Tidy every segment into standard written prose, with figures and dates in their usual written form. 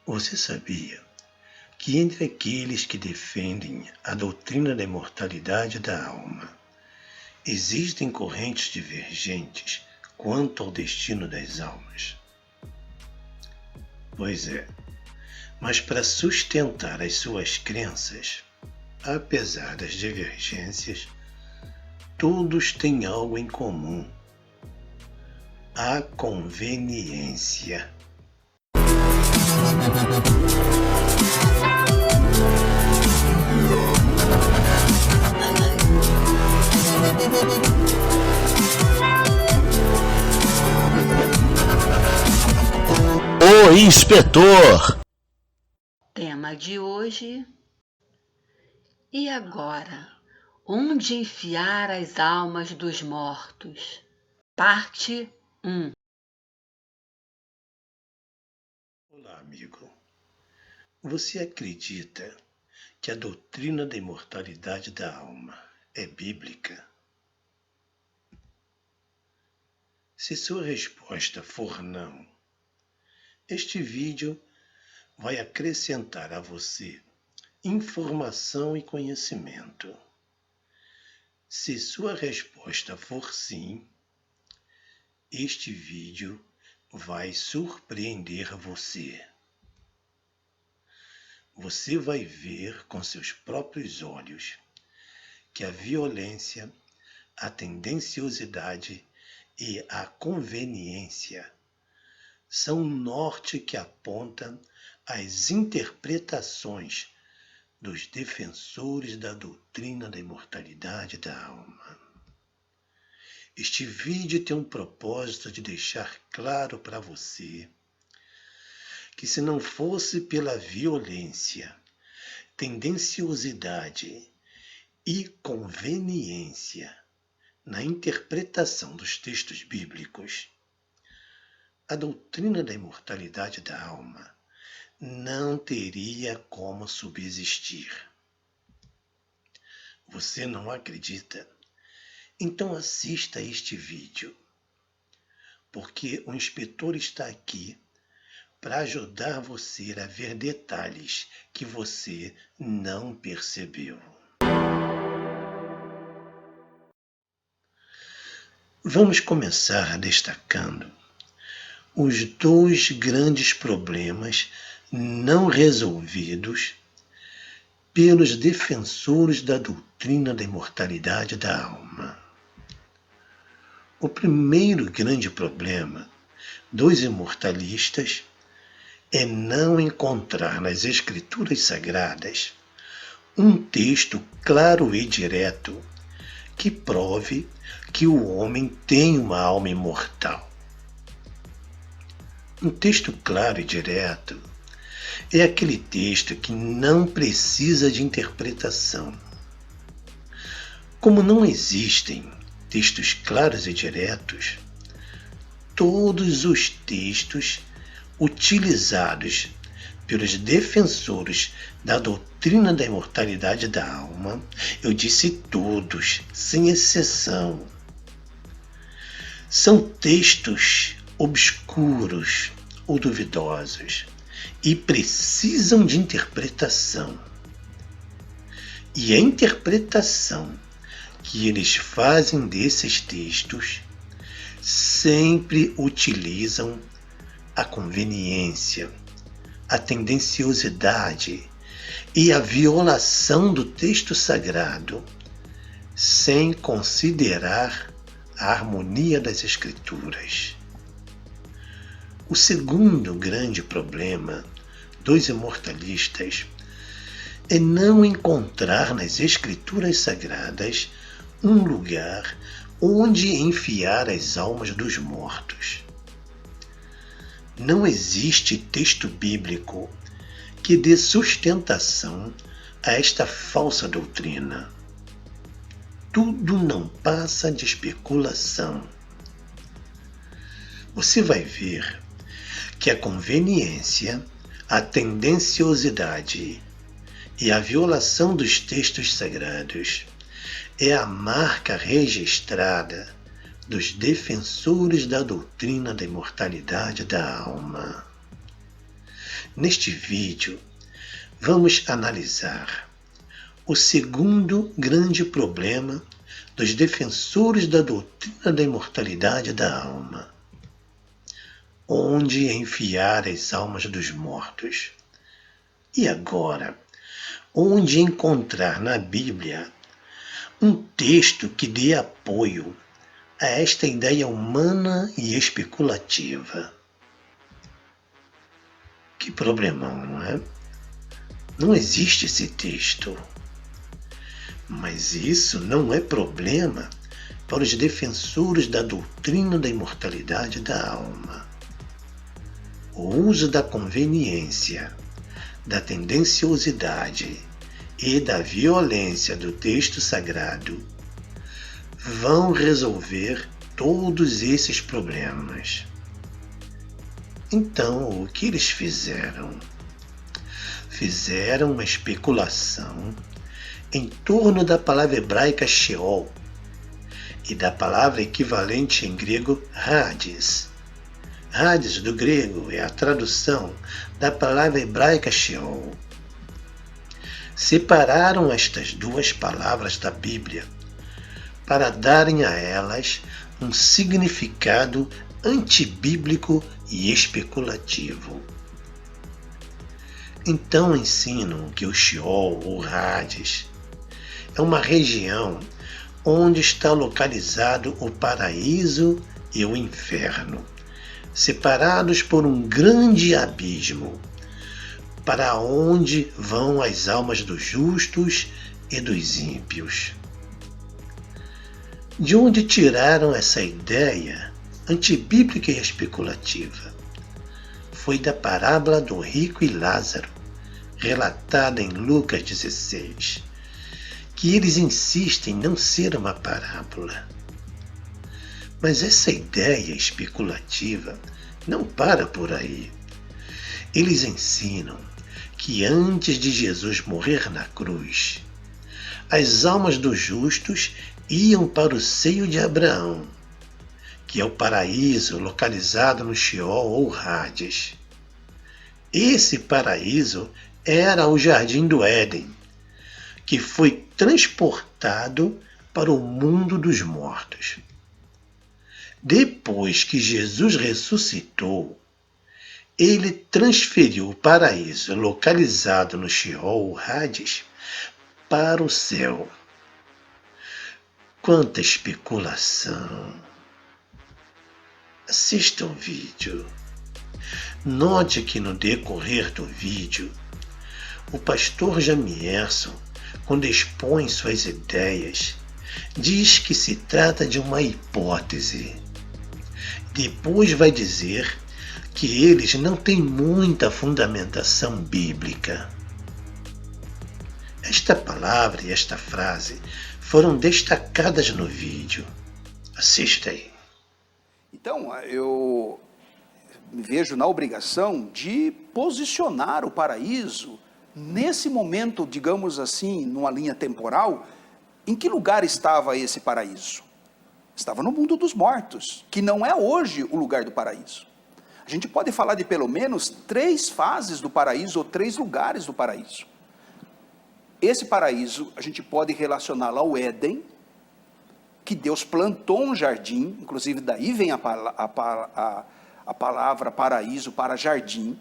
Você sabia que entre aqueles que defendem a doutrina da imortalidade da alma, existem correntes divergentes quanto ao destino das almas? Pois é, mas para sustentar as suas crenças, apesar das divergências, todos têm algo em comum: a conveniência. O inspetor. Tema de hoje: e agora? Onde enfiar as almas dos mortos? Parte 1. Olá, amigo. Você acredita que a doutrina da imortalidade da alma é bíblica? Se sua resposta for não, este vídeo vai acrescentar a você informação e conhecimento. Se sua resposta for sim, este vídeo vai surpreender você. Você vai ver com seus próprios olhos que a violência, a tendenciosidade e a conveniência são um norte que aponta às interpretações dos defensores da doutrina da imortalidade da alma. Este vídeo tem um propósito de deixar claro para você que, se não fosse pela violência, tendenciosidade e conveniência na interpretação dos textos bíblicos, a doutrina da imortalidade da alma não teria como subsistir. Você não acredita? Então assista a este vídeo, porque o inspetor está aqui para ajudar você a ver detalhes que você não percebeu. Vamos começar destacando os dois grandes problemas não resolvidos pelos defensores da doutrina da imortalidade da alma. O primeiro grande problema dos imortalistas é não encontrar nas Escrituras Sagradas um texto claro e direto que prove que o homem tem uma alma imortal. Um texto claro e direto é aquele texto que não precisa de interpretação. Como não existem textos claros e diretos, todos os textos utilizados pelos defensores da doutrina da imortalidade da alma, eu disse todos, sem exceção, são textos obscuros ou duvidosos e precisam de interpretação. E a interpretação que eles fazem desses textos sempre utilizam a conveniência, a tendenciosidade e a violação do texto sagrado, sem considerar a harmonia das Escrituras. O segundo grande problema dos imortalistas é não encontrar nas Escrituras Sagradas um lugar onde enfiar as almas dos mortos. Não existe texto bíblico que dê sustentação a esta falsa doutrina. Tudo não passa de especulação. Você vai ver que a conveniência, a tendenciosidade e a violação dos textos sagrados é a marca registrada dos defensores da doutrina da imortalidade da alma. Neste vídeo, vamos analisar o segundo grande problema dos defensores da doutrina da imortalidade da alma: onde enfiar as almas dos mortos. E agora, onde encontrar na Bíblia um texto que dê apoio a esta ideia humana e especulativa? Que problemão, não é? Não existe esse texto. Mas isso não é problema para os defensores da doutrina da imortalidade da alma. O uso da conveniência, da tendenciosidade e da violência do texto sagrado vão resolver todos esses problemas. Então, o que eles fizeram? Fizeram uma especulação em torno da palavra hebraica Sheol e da palavra equivalente em grego Hades. Hades, do grego, é a tradução da palavra hebraica Sheol. Separaram estas duas palavras da Bíblia para darem a elas um significado antibíblico e especulativo. Então ensinam que o Sheol, ou Hades, é uma região onde está localizado o paraíso e o inferno, separados por um grande abismo, para onde vão as almas dos justos e dos ímpios. De onde tiraram essa ideia antibíblica e especulativa? Foi da parábola do rico e Lázaro, relatada em Lucas 16, que eles insistem em não ser uma parábola. Mas essa ideia especulativa não para por aí. Eles ensinam que antes de Jesus morrer na cruz, as almas dos justos iam para o seio de Abraão, que é o paraíso localizado no Sheol ou Hades. Esse paraíso era o Jardim do Éden, que foi transportado para o mundo dos mortos. Depois que Jesus ressuscitou, ele transferiu o paraíso localizado no Sheol ou Hades para o céu. Quanta especulação! Assista o vídeo. Note que no decorrer do vídeo, o pastor Jamierson, quando expõe suas ideias, diz que se trata de uma hipótese. Depois vai dizer que eles não têm muita fundamentação bíblica. Esta palavra e esta frase foram destacadas no vídeo. Assista aí. Então, eu me vejo na obrigação de posicionar o paraíso nesse momento, digamos assim, numa linha temporal. Em que lugar estava esse paraíso? Estava no mundo dos mortos, que não é hoje o lugar do paraíso. A gente pode falar de pelo menos 3 fases do paraíso, ou 3 lugares do paraíso. Esse paraíso, a gente pode relacioná-lo ao Éden, que Deus plantou um jardim, inclusive daí vem a palavra paraíso para jardim,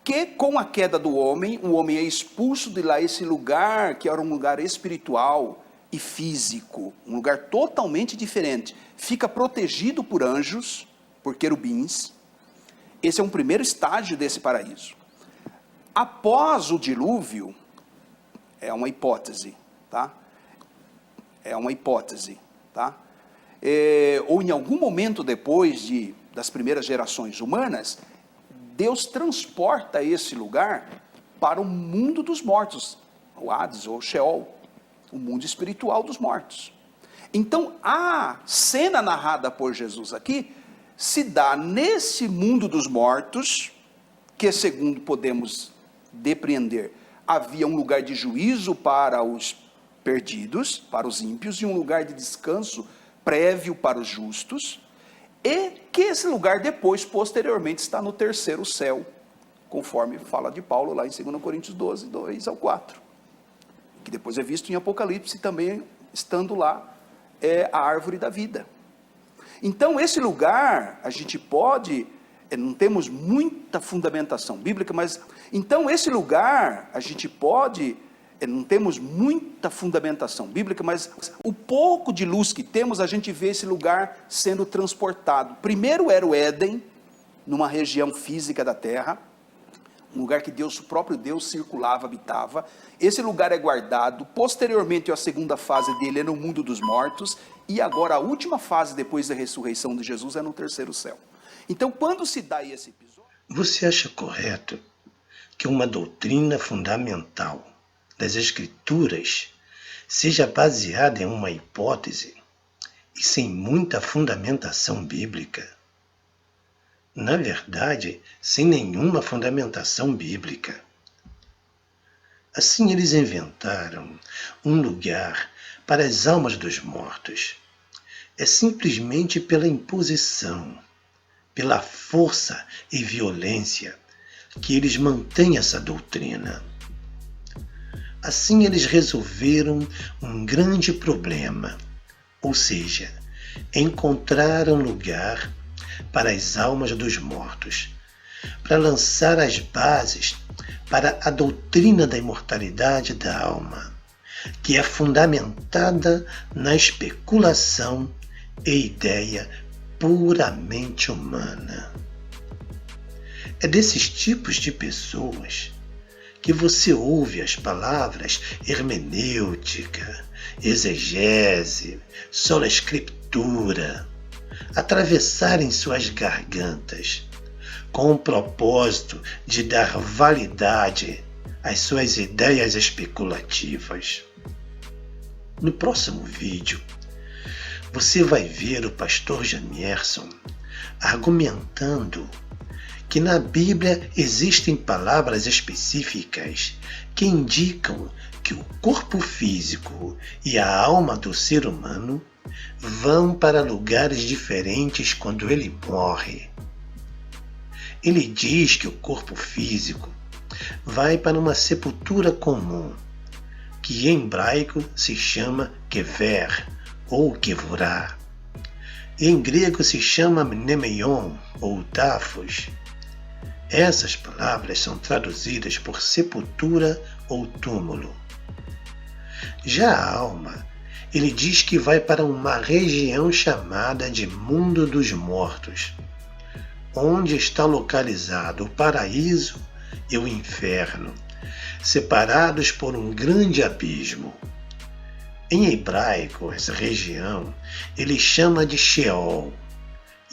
que com a queda do homem, o homem é expulso de lá, esse lugar que era um lugar espiritual e físico, um lugar totalmente diferente, fica protegido por anjos, por querubins. Esse é um primeiro estágio desse paraíso. Após o dilúvio, é uma hipótese, tá? É uma hipótese, tá? Ou em algum momento depois das primeiras gerações humanas, Deus transporta esse lugar para o mundo dos mortos, o Hades ou Sheol, o mundo espiritual dos mortos. Então, a cena narrada por Jesus aqui se dá nesse mundo dos mortos, que segundo podemos depreender, havia um lugar de juízo para os perdidos, para os ímpios, e um lugar de descanso prévio para os justos, e que esse lugar depois, posteriormente, está no terceiro céu, conforme fala de Paulo lá em 2 Coríntios 12, 2 ao 4. Que depois é visto em Apocalipse também, estando lá, é a árvore da vida. Então, esse lugar, a gente pode, não temos muita fundamentação bíblica, mas, então, esse lugar, a gente pode, não temos muita fundamentação bíblica, mas o pouco de luz que temos, a gente vê esse lugar sendo transportado. Primeiro era o Éden, numa região física da terra, um lugar que Deus, o próprio Deus circulava, habitava. Esse lugar é guardado. Posteriormente, a segunda fase dele é no mundo dos mortos, e agora a última fase depois da ressurreição de Jesus é no terceiro céu. Então, quando se dá esse episódio... Você acha correto que uma doutrina fundamental das Escrituras seja baseada em uma hipótese e sem muita fundamentação bíblica? Na verdade, sem nenhuma fundamentação bíblica. Assim eles inventaram um lugar para as almas dos mortos. É simplesmente pela imposição, pela força e violência que eles mantêm essa doutrina. Assim eles resolveram um grande problema, ou seja, encontraram lugar para as almas dos mortos, para lançar as bases para a doutrina da imortalidade da alma, que é fundamentada na especulação e ideia puramente humana. É desses tipos de pessoas que você ouve as palavras hermenêutica, exegese, sola escritura atravessarem suas gargantas, com o propósito de dar validade às suas ideias especulativas. No próximo vídeo, você vai ver o pastor Jamierson argumentando que na Bíblia existem palavras específicas que indicam que o corpo físico e a alma do ser humano vão para lugares diferentes quando ele morre. Ele diz que o corpo físico vai para uma sepultura comum, que em hebraico se chama kever ou kevurá, e em grego se chama mnemeion ou tafos. Essas palavras são traduzidas por sepultura ou túmulo. Já a alma, ele diz que vai para uma região chamada de mundo dos mortos, onde está localizado o paraíso e o inferno, separados por um grande abismo. Em hebraico, essa região ele chama de Sheol,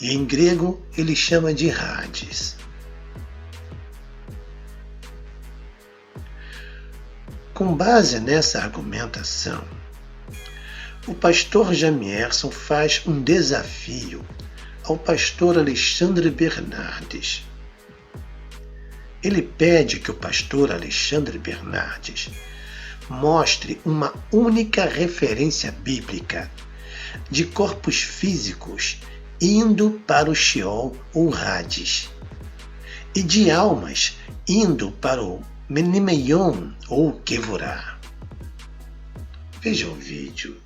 e em grego ele chama de Hades. Com base nessa argumentação, o pastor Jamierson faz um desafio ao pastor Alexandre Bernardes. Ele pede que o pastor Alexandre Bernardes mostre uma única referência bíblica de corpos físicos indo para o Sheol ou Hades, e de almas indo para o Mnemeion ou Kevurá. Veja o vídeo.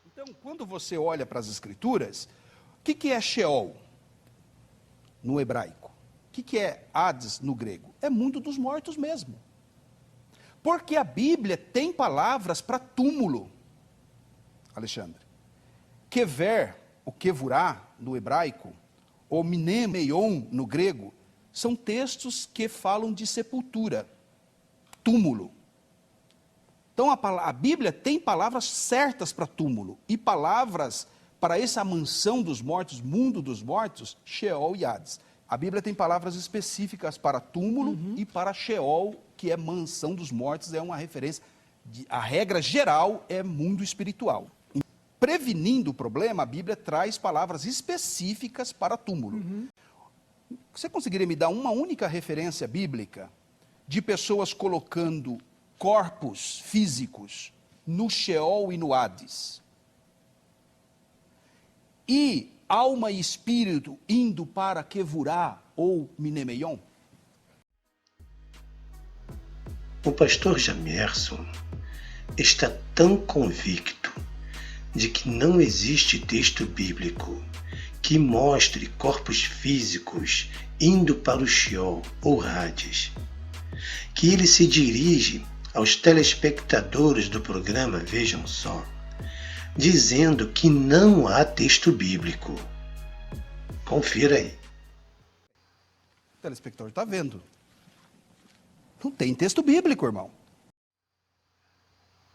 Então, quando você olha para as Escrituras, o que é Sheol no hebraico? O que é Hades no grego? É mundo dos mortos mesmo. Porque a Bíblia tem palavras para túmulo, Alexandre. Kever, o Kevurá no hebraico, ou Mnemeion no grego, são textos que falam de sepultura, túmulo. Então a Bíblia tem palavras certas para túmulo e palavras para essa mansão dos mortos, mundo dos mortos, Sheol e Hades. A Bíblia tem palavras específicas para túmulo e para Sheol, que é mansão dos mortos, é uma referência. A regra geral é mundo espiritual. Prevenindo o problema, a Bíblia traz palavras específicas para túmulo. Você conseguiria me dar uma única referência bíblica de pessoas colocando corpos físicos no Sheol e no Hades? E alma e espírito indo para Kevurá ou Mnemeion? O pastor Jamerson está tão convicto de que não existe texto bíblico que mostre corpos físicos indo para o Sheol ou Hades, que ele se dirige aos telespectadores do programa Vejam Só, dizendo que não há texto bíblico. Confira aí. O telespectador está vendo. Não tem texto bíblico, irmão.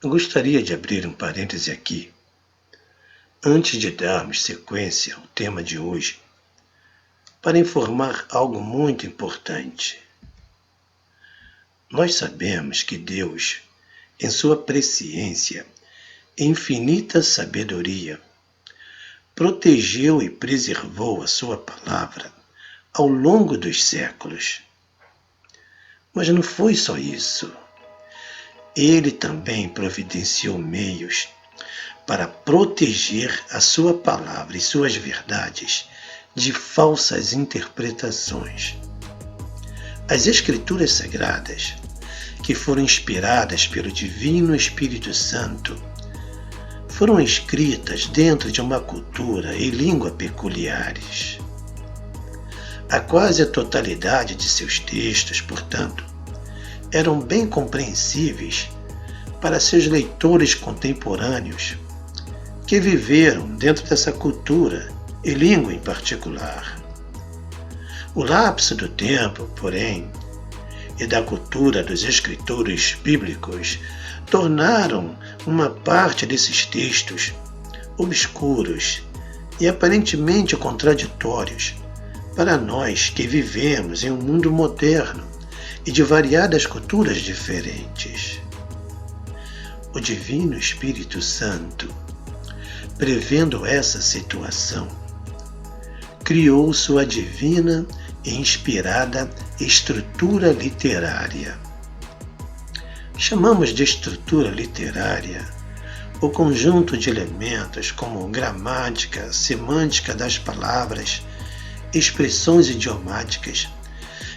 Eu gostaria de abrir um parêntese aqui, antes de darmos sequência ao tema de hoje, para informar algo muito importante. Nós sabemos que Deus, em sua presciência e infinita sabedoria, protegeu e preservou a sua palavra ao longo dos séculos. Mas não foi só isso. Ele também providenciou meios para proteger a sua palavra e suas verdades de falsas interpretações. As Escrituras Sagradas, que foram inspiradas pelo Divino Espírito Santo, foram escritas dentro de uma cultura e língua peculiares. A quase a totalidade de seus textos, portanto, eram bem compreensíveis para seus leitores contemporâneos que viveram dentro dessa cultura e língua em particular. O lapso do tempo, porém, e da cultura dos escritores bíblicos tornaram uma parte desses textos obscuros e aparentemente contraditórios para nós que vivemos em um mundo moderno e de variadas culturas diferentes. O Divino Espírito Santo, prevendo essa situação, criou sua divina e inspirada estrutura literária. Chamamos de estrutura literária o conjunto de elementos como gramática, semântica das palavras, expressões idiomáticas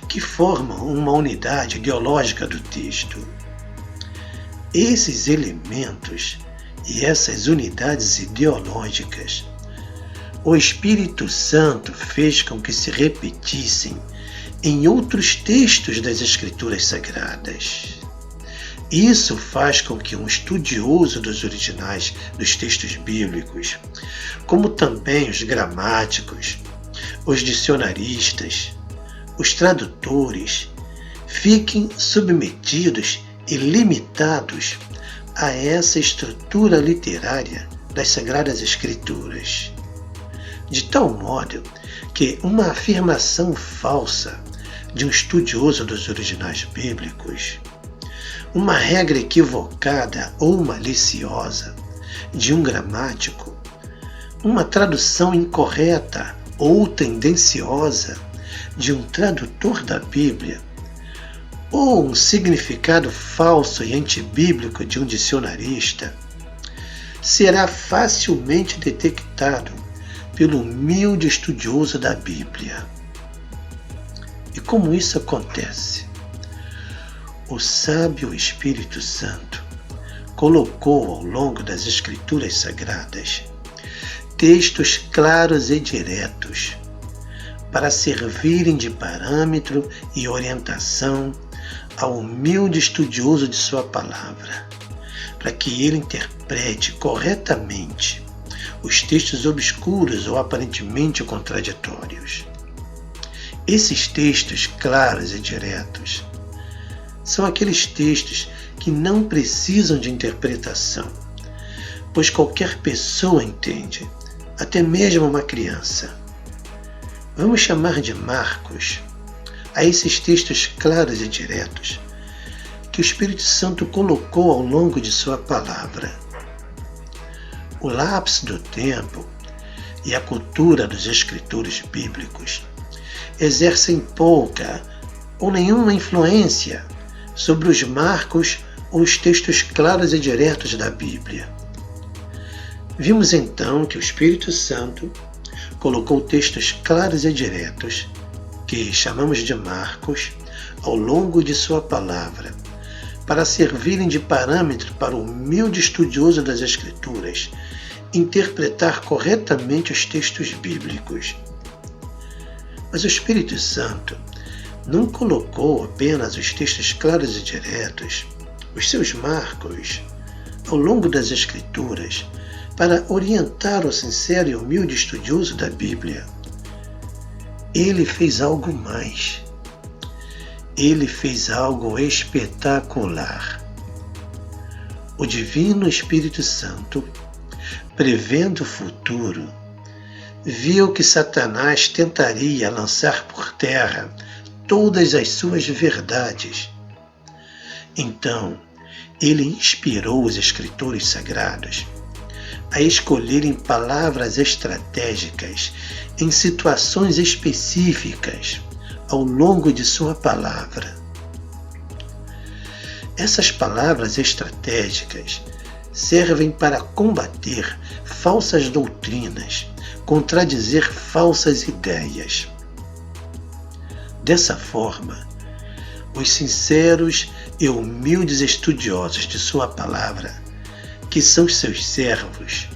que formam uma unidade ideológica do texto. Esses elementos e essas unidades ideológicas, o Espírito Santo fez com que se repetissem em outros textos das Escrituras Sagradas. Isso faz com que um estudioso dos originais dos textos bíblicos, como também os gramáticos, os dicionaristas, os tradutores, fiquem submetidos e limitados a essa estrutura literária das Sagradas Escrituras, de tal modo que uma afirmação falsa de um estudioso dos originais bíblicos, uma regra equivocada ou maliciosa de um gramático, uma tradução incorreta ou tendenciosa de um tradutor da Bíblia, ou um significado falso e antibíblico de um dicionarista, será facilmente detectado pelo humilde estudioso da Bíblia. E como isso acontece? O sábio Espírito Santo colocou ao longo das Escrituras Sagradas textos claros e diretos para servirem de parâmetro e orientação ao humilde estudioso de sua palavra, para que ele interprete corretamente os textos obscuros ou aparentemente contraditórios. Esses textos claros e diretos são aqueles textos que não precisam de interpretação, pois qualquer pessoa entende, até mesmo uma criança. Vamos chamar de marcos a esses textos claros e diretos que o Espírito Santo colocou ao longo de sua palavra. O lapso do tempo e a cultura dos escritores bíblicos exercem pouca ou nenhuma influência sobre os marcos ou os textos claros e diretos da Bíblia. Vimos então que o Espírito Santo colocou textos claros e diretos, que chamamos de marcos, ao longo de sua palavra, para servirem de parâmetro para o humilde estudioso das Escrituras interpretar corretamente os textos bíblicos. Mas o Espírito Santo não colocou apenas os textos claros e diretos, os seus marcos, ao longo das Escrituras, para orientar o sincero e humilde estudioso da Bíblia. Ele fez algo mais. Ele fez algo espetacular. O Divino Espírito Santo, prevendo o futuro, viu que Satanás tentaria lançar por terra todas as suas verdades. Então, ele inspirou os escritores sagrados a escolherem palavras estratégicas em situações específicas ao longo de sua palavra. Essas palavras estratégicas servem para combater falsas doutrinas, contradizer falsas ideias. Dessa forma, os sinceros e humildes estudiosos de sua palavra, que são seus servos,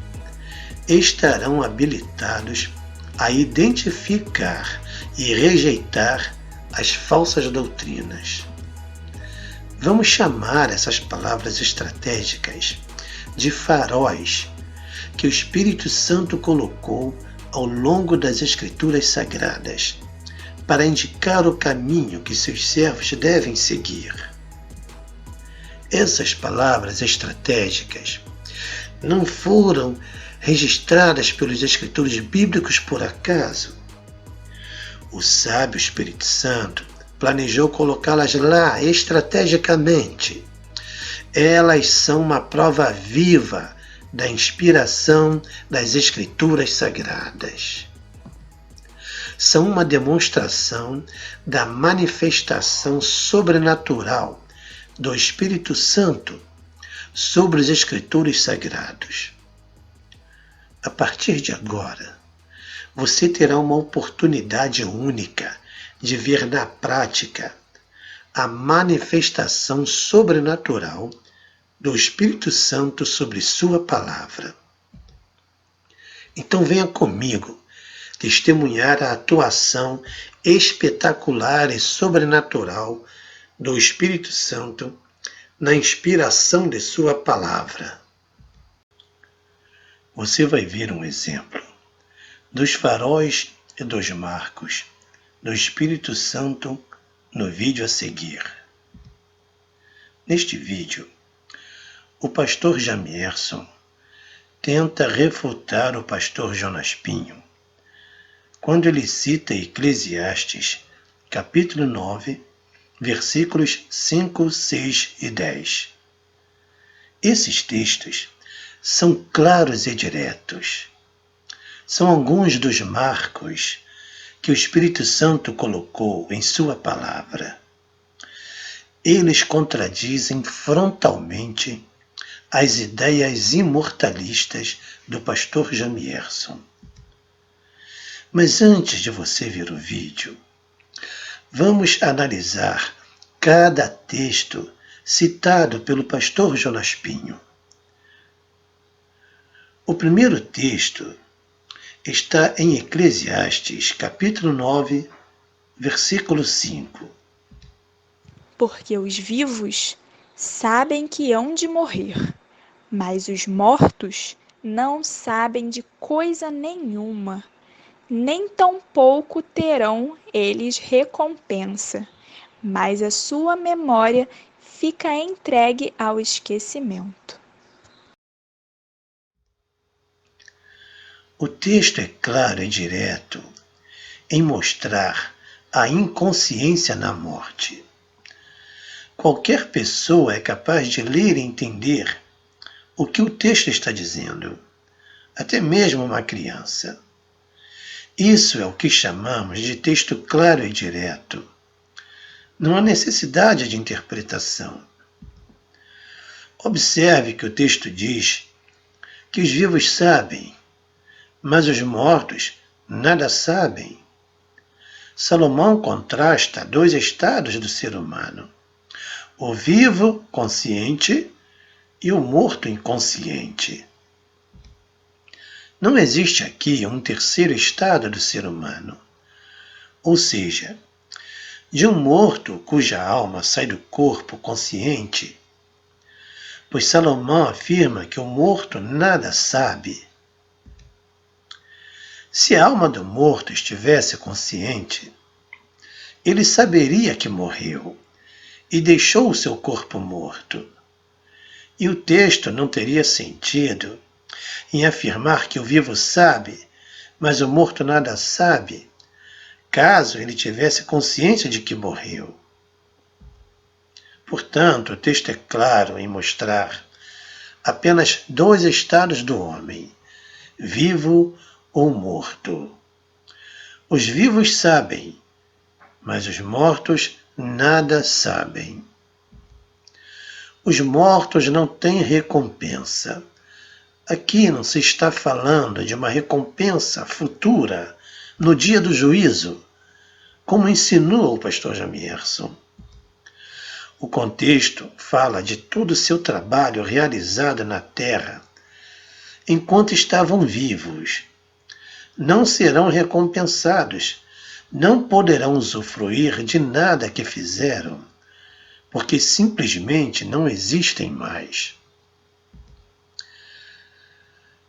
estarão habilitados a identificar e rejeitar as falsas doutrinas. Vamos chamar essas palavras estratégicas de faróis que o Espírito Santo colocou ao longo das Escrituras Sagradas para indicar o caminho que seus servos devem seguir. Essas palavras estratégicas não foram registradas pelos escritores bíblicos por acaso. O sábio Espírito Santo planejou colocá-las lá estrategicamente. Elas são uma prova viva da inspiração das Escrituras Sagradas. São uma demonstração da manifestação sobrenatural do Espírito Santo sobre os Escritores Sagrados. A partir de agora, você terá uma oportunidade única de ver na prática a manifestação sobrenatural do Espírito Santo sobre sua palavra. Então venha comigo testemunhar a atuação espetacular e sobrenatural do Espírito Santo na inspiração de sua palavra. Você vai ver um exemplo dos faróis e dos marcos do Espírito Santo no vídeo a seguir. Neste vídeo, o pastor Jamierson tenta refutar o pastor Jonas Pinho quando ele cita Eclesiastes, capítulo 9, versículos 5, 6 e 10. Esses textos são claros e diretos. São alguns dos marcos que o Espírito Santo colocou em sua palavra. Eles contradizem frontalmente as ideias imortalistas do pastor Jamierson. Mas antes de você ver o vídeo, vamos analisar cada texto citado pelo pastor Jonas Pinho. O primeiro texto está em Eclesiastes, capítulo 9, versículo 5. Porque os vivos sabem que hão de morrer, mas os mortos não sabem de coisa nenhuma, nem tampouco terão eles recompensa, mas a sua memória fica entregue ao esquecimento. O texto é claro e direto em mostrar a inconsciência na morte. Qualquer pessoa é capaz de ler e entender o que o texto está dizendo, até mesmo uma criança. Isso é o que chamamos de texto claro e direto. Não há necessidade de interpretação. Observe que o texto diz que os vivos sabem, mas os mortos nada sabem. Salomão contrasta dois estados do ser humano: o vivo consciente e o morto inconsciente. Não existe aqui um terceiro estado do ser humano, ou seja, de um morto cuja alma sai do corpo consciente, pois Salomão afirma que o morto nada sabe. Se a alma do morto estivesse consciente, ele saberia que morreu e deixou o seu corpo morto. E o texto não teria sentido em afirmar que o vivo sabe, mas o morto nada sabe, caso ele tivesse consciência de que morreu. Portanto, o texto é claro em mostrar apenas dois estados do homem, vivo ou morto. Os vivos sabem, mas os mortos nada sabem. Os mortos não têm recompensa. Aqui não se está falando de uma recompensa futura no dia do juízo, como insinua o pastor Jamierson. O contexto fala de todo o seu trabalho realizado na terra enquanto estavam vivos. Não serão recompensados, não poderão usufruir de nada que fizeram, porque simplesmente não existem mais.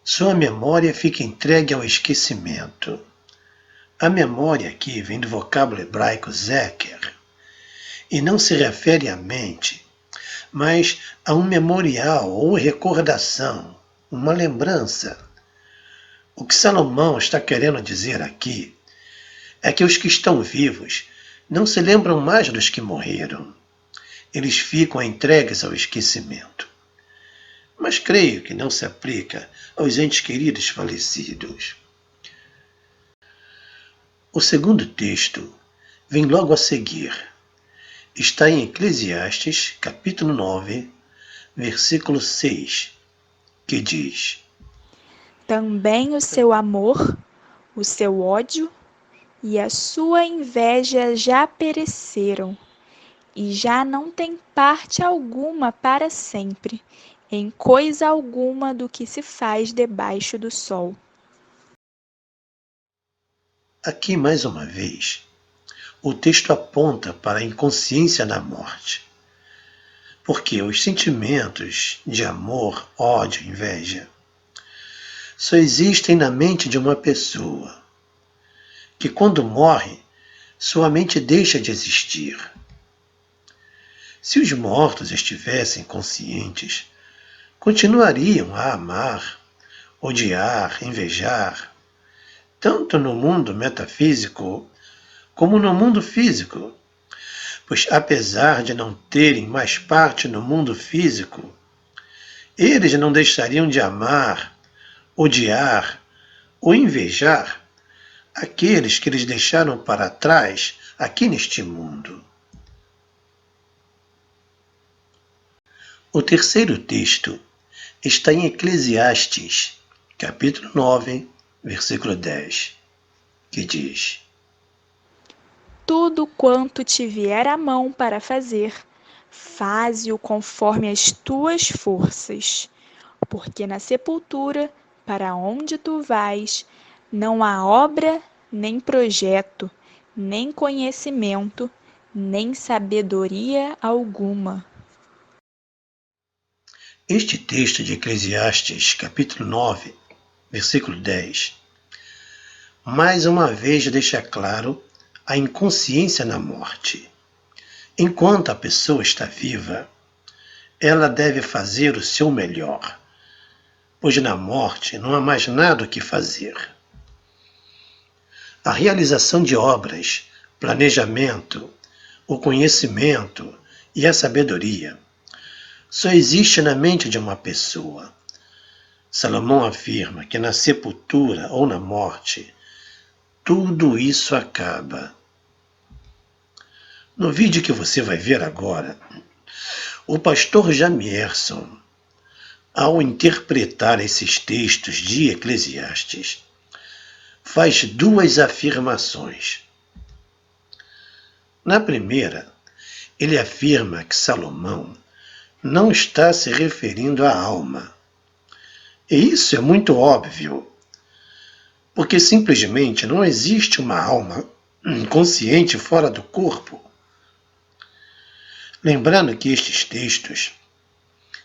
Sua memória fica entregue ao esquecimento. A memória aqui vem do vocábulo hebraico zeker, e não se refere à mente, mas a um memorial ou recordação, uma lembrança. O que Salomão está querendo dizer aqui é que os que estão vivos não se lembram mais dos que morreram. Eles ficam entregues ao esquecimento. Mas creio que não se aplica aos entes queridos falecidos. O segundo texto vem logo a seguir. Está em Eclesiastes, capítulo 9, versículo 6, que diz: Também o seu amor, o seu ódio e a sua inveja já pereceram, e já não tem parte alguma para sempre, em coisa alguma do que se faz debaixo do sol. Aqui, mais uma vez, o texto aponta para a inconsciência da morte. Porque os sentimentos de amor, ódio, inveja só existem na mente de uma pessoa, que quando morre, sua mente deixa de existir. Se os mortos estivessem conscientes, continuariam a amar, odiar, invejar, tanto no mundo metafísico como no mundo físico, pois apesar de não terem mais parte no mundo físico, eles não deixariam de amar, odiar ou invejar aqueles que eles deixaram para trás aqui neste mundo. O terceiro texto está em Eclesiastes, capítulo 9, versículo 10, que diz: Tudo quanto te vier à mão para fazer, faze-o conforme as tuas forças, porque na sepultura, para onde tu vais, não há obra, nem projeto, nem conhecimento, nem sabedoria alguma. Este texto de Eclesiastes, capítulo 9, versículo 10, mais uma vez deixa claro a inconsciência na morte. Enquanto a pessoa está viva, ela deve fazer o seu melhor, pois na morte não há mais nada o que fazer. A realização de obras, planejamento, o conhecimento e a sabedoria só existe na mente de uma pessoa. Salomão afirma que na sepultura ou na morte, tudo isso acaba. No vídeo que você vai ver agora, o pastor Jamierson, ao interpretar esses textos de Eclesiastes, faz duas afirmações. Na primeira, ele afirma que Salomão não está se referindo à alma. E isso é muito óbvio, porque simplesmente não existe uma alma consciente fora do corpo. Lembrando que estes textos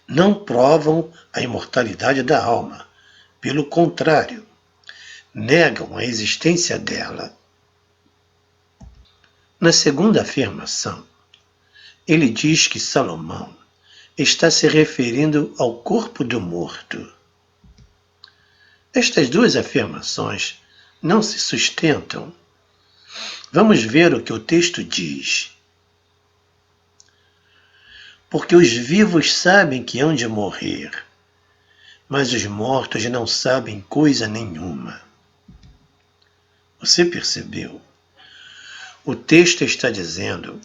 não provam a imortalidade da alma, pelo contrário, negam a existência dela. Na segunda afirmação, ele diz que Salomão está se referindo ao corpo do morto. Estas duas afirmações não se sustentam. Vamos ver o que o texto diz. Porque os vivos sabem que hão de morrer, mas os mortos não sabem coisa nenhuma. Você percebeu? O texto está dizendo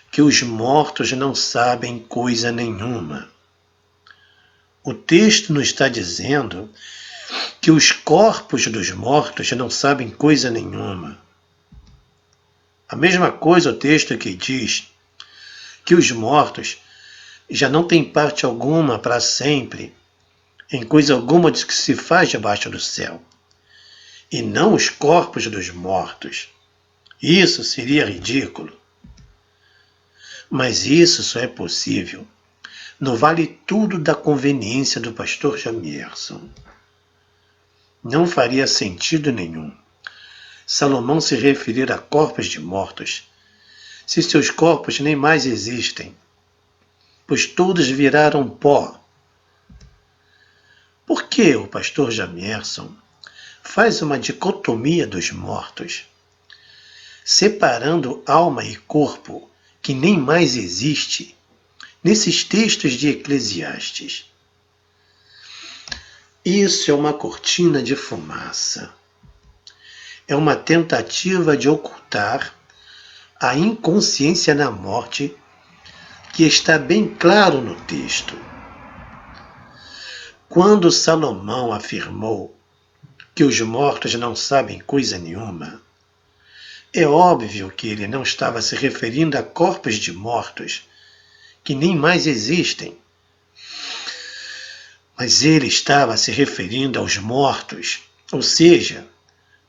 que os mortos não sabem coisa nenhuma. O texto não está dizendo que os corpos dos mortos não sabem coisa nenhuma. A mesma coisa o texto que diz que os mortos já não têm parte alguma para sempre em coisa alguma de que se faz debaixo do céu, e não os corpos dos mortos. Isso seria ridículo. Mas isso só é possível no Vale Tudo da Conveniência do pastor Jamierson. Não faria sentido nenhum Salomão se referir a corpos de mortos, se seus corpos nem mais existem, pois todos viraram pó. Por que o pastor Jamierson faz uma dicotomia dos mortos, separando alma e corpo, que nem mais existe, nesses textos de Eclesiastes? Isso é uma cortina de fumaça. É uma tentativa de ocultar a inconsciência na morte, que está bem claro no texto. Quando Salomão afirmou que os mortos não sabem coisa nenhuma, é óbvio que ele não estava se referindo a corpos de mortos, que nem mais existem. Mas ele estava se referindo aos mortos, ou seja,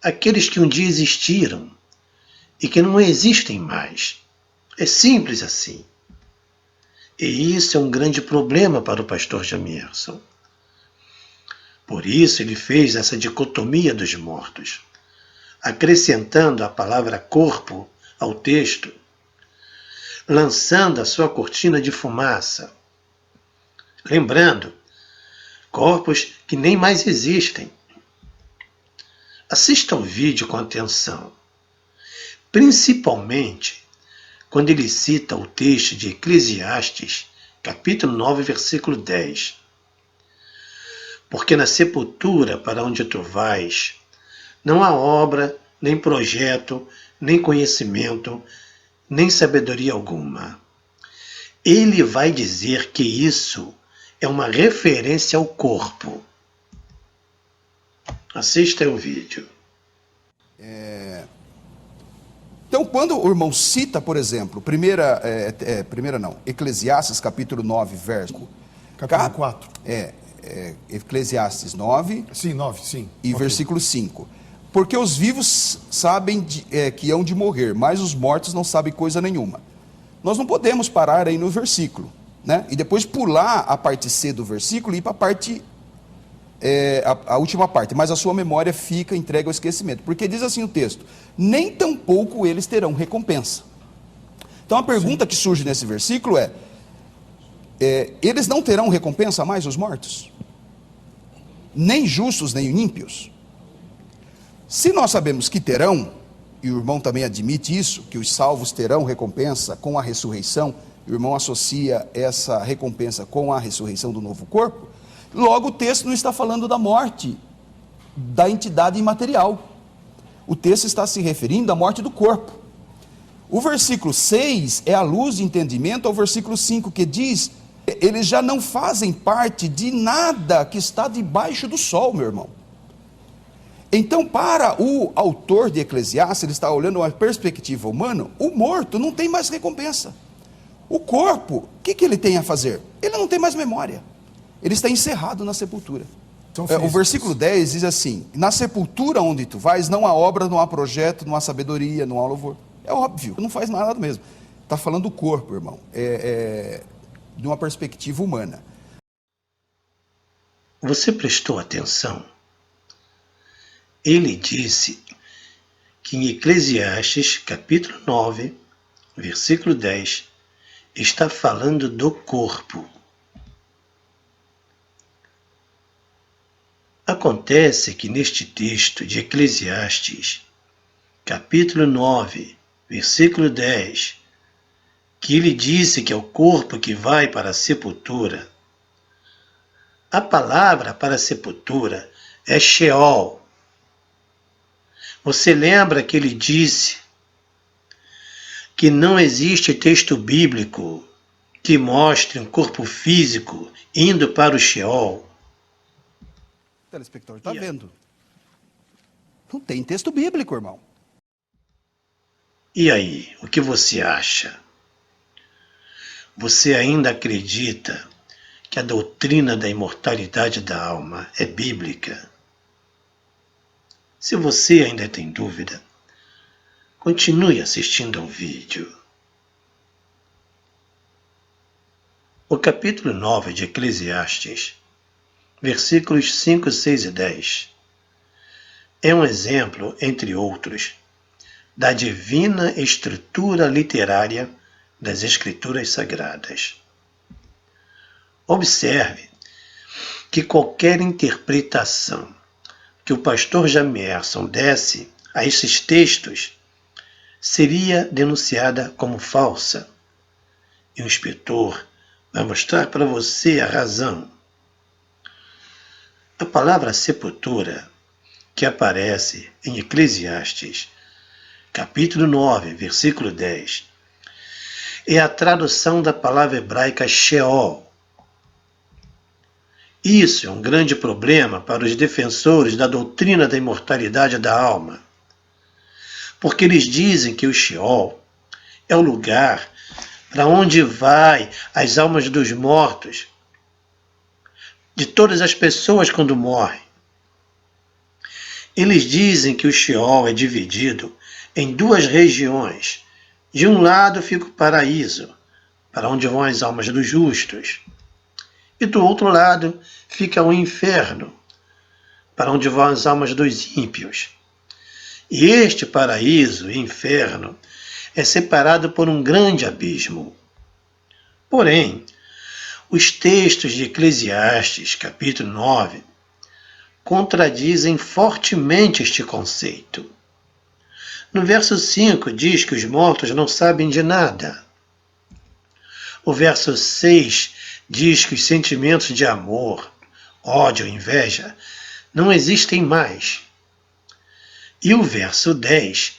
aqueles que um dia existiram e que não existem mais. É simples assim. E isso é um grande problema para o pastor Jamierson. Por isso ele fez essa dicotomia dos mortos, acrescentando a palavra corpo ao texto, lançando a sua cortina de fumaça. Lembrando, corpos que nem mais existem. Assista o vídeo com atenção, principalmente quando ele cita o texto de Eclesiastes, capítulo 9, versículo 10. Porque na sepultura para onde tu vais, não há obra, nem projeto, nem conhecimento, nem sabedoria alguma. Ele vai dizer que isso é uma referência ao corpo. Assista o vídeo. Então, quando o irmão cita, por exemplo, Eclesiastes capítulo 9, verso... Capítulo 4. Eclesiastes 9. Sim, 9, sim. E okay. Versículo 5. Porque os vivos sabem que hão de morrer, mas os mortos não sabem coisa nenhuma. Nós não podemos parar aí no versículo, né? E depois pular a parte C do versículo e ir para a parte... a última parte, mas a sua memória fica entregue ao esquecimento, porque diz assim o texto: nem tampouco eles terão recompensa. Então a pergunta que surge nesse versículo é, eles não terão recompensa mais, os mortos? Nem justos, nem ímpios? Se nós sabemos que terão, e o irmão também admite isso, que os salvos terão recompensa com a ressurreição, o irmão associa essa recompensa com a ressurreição do novo corpo, logo o texto não está falando da morte da entidade imaterial. O texto está se referindo à morte do corpo. O versículo 6 é a luz de entendimento ao versículo 5, que diz: eles já não fazem parte de nada que está debaixo do sol, meu irmão. Então, para o autor de Eclesiastes, ele está olhando uma perspectiva humana, o morto não tem mais recompensa. O corpo, o que ele tem a fazer? Ele não tem mais memória. Ele está encerrado na sepultura. O versículo 10 diz assim: na sepultura onde tu vais, não há obra, não há projeto, não há sabedoria, não há louvor. É óbvio, não faz nada mesmo. Está falando do corpo, irmão. De uma perspectiva humana. Você prestou atenção? Ele disse que em Eclesiastes, capítulo 9, versículo 10, está falando do corpo. Acontece que neste texto de Eclesiastes, capítulo 9, versículo 10, que ele disse que é o corpo que vai para a sepultura, a palavra para a sepultura é Sheol. Você lembra que ele disse que não existe texto bíblico que mostre um corpo físico indo para o Sheol? O telespectador está vendo. Não tem texto bíblico, irmão. E aí, o que você acha? Você ainda acredita que a doutrina da imortalidade da alma é bíblica? Se você ainda tem dúvida, continue assistindo ao vídeo. O capítulo 9 de Eclesiastes, versículos 5, 6 e 10, é um exemplo, entre outros, da divina estrutura literária das Escrituras Sagradas. Observe que qualquer interpretação que o pastor Jamerson desse a esses textos seria denunciada como falsa. E o inspetor vai mostrar para você a razão. A palavra sepultura, que aparece em Eclesiastes, capítulo 9, versículo 10, é a tradução da palavra hebraica Sheol. Isso é um grande problema para os defensores da doutrina da imortalidade da alma, porque eles dizem que o Sheol é o lugar para onde vai as almas dos mortos, de todas as pessoas quando morrem. Eles dizem que o Sheol é dividido em duas regiões. De um lado fica o paraíso, para onde vão as almas dos justos. E do outro lado fica o inferno, para onde vão as almas dos ímpios. E este paraíso e inferno é separado por um grande abismo. Porém, os textos de Eclesiastes, capítulo 9, contradizem fortemente este conceito. No verso 5 diz que os mortos não sabem de nada. O verso 6 diz que os sentimentos de amor, ódio, inveja não existem mais. E o verso 10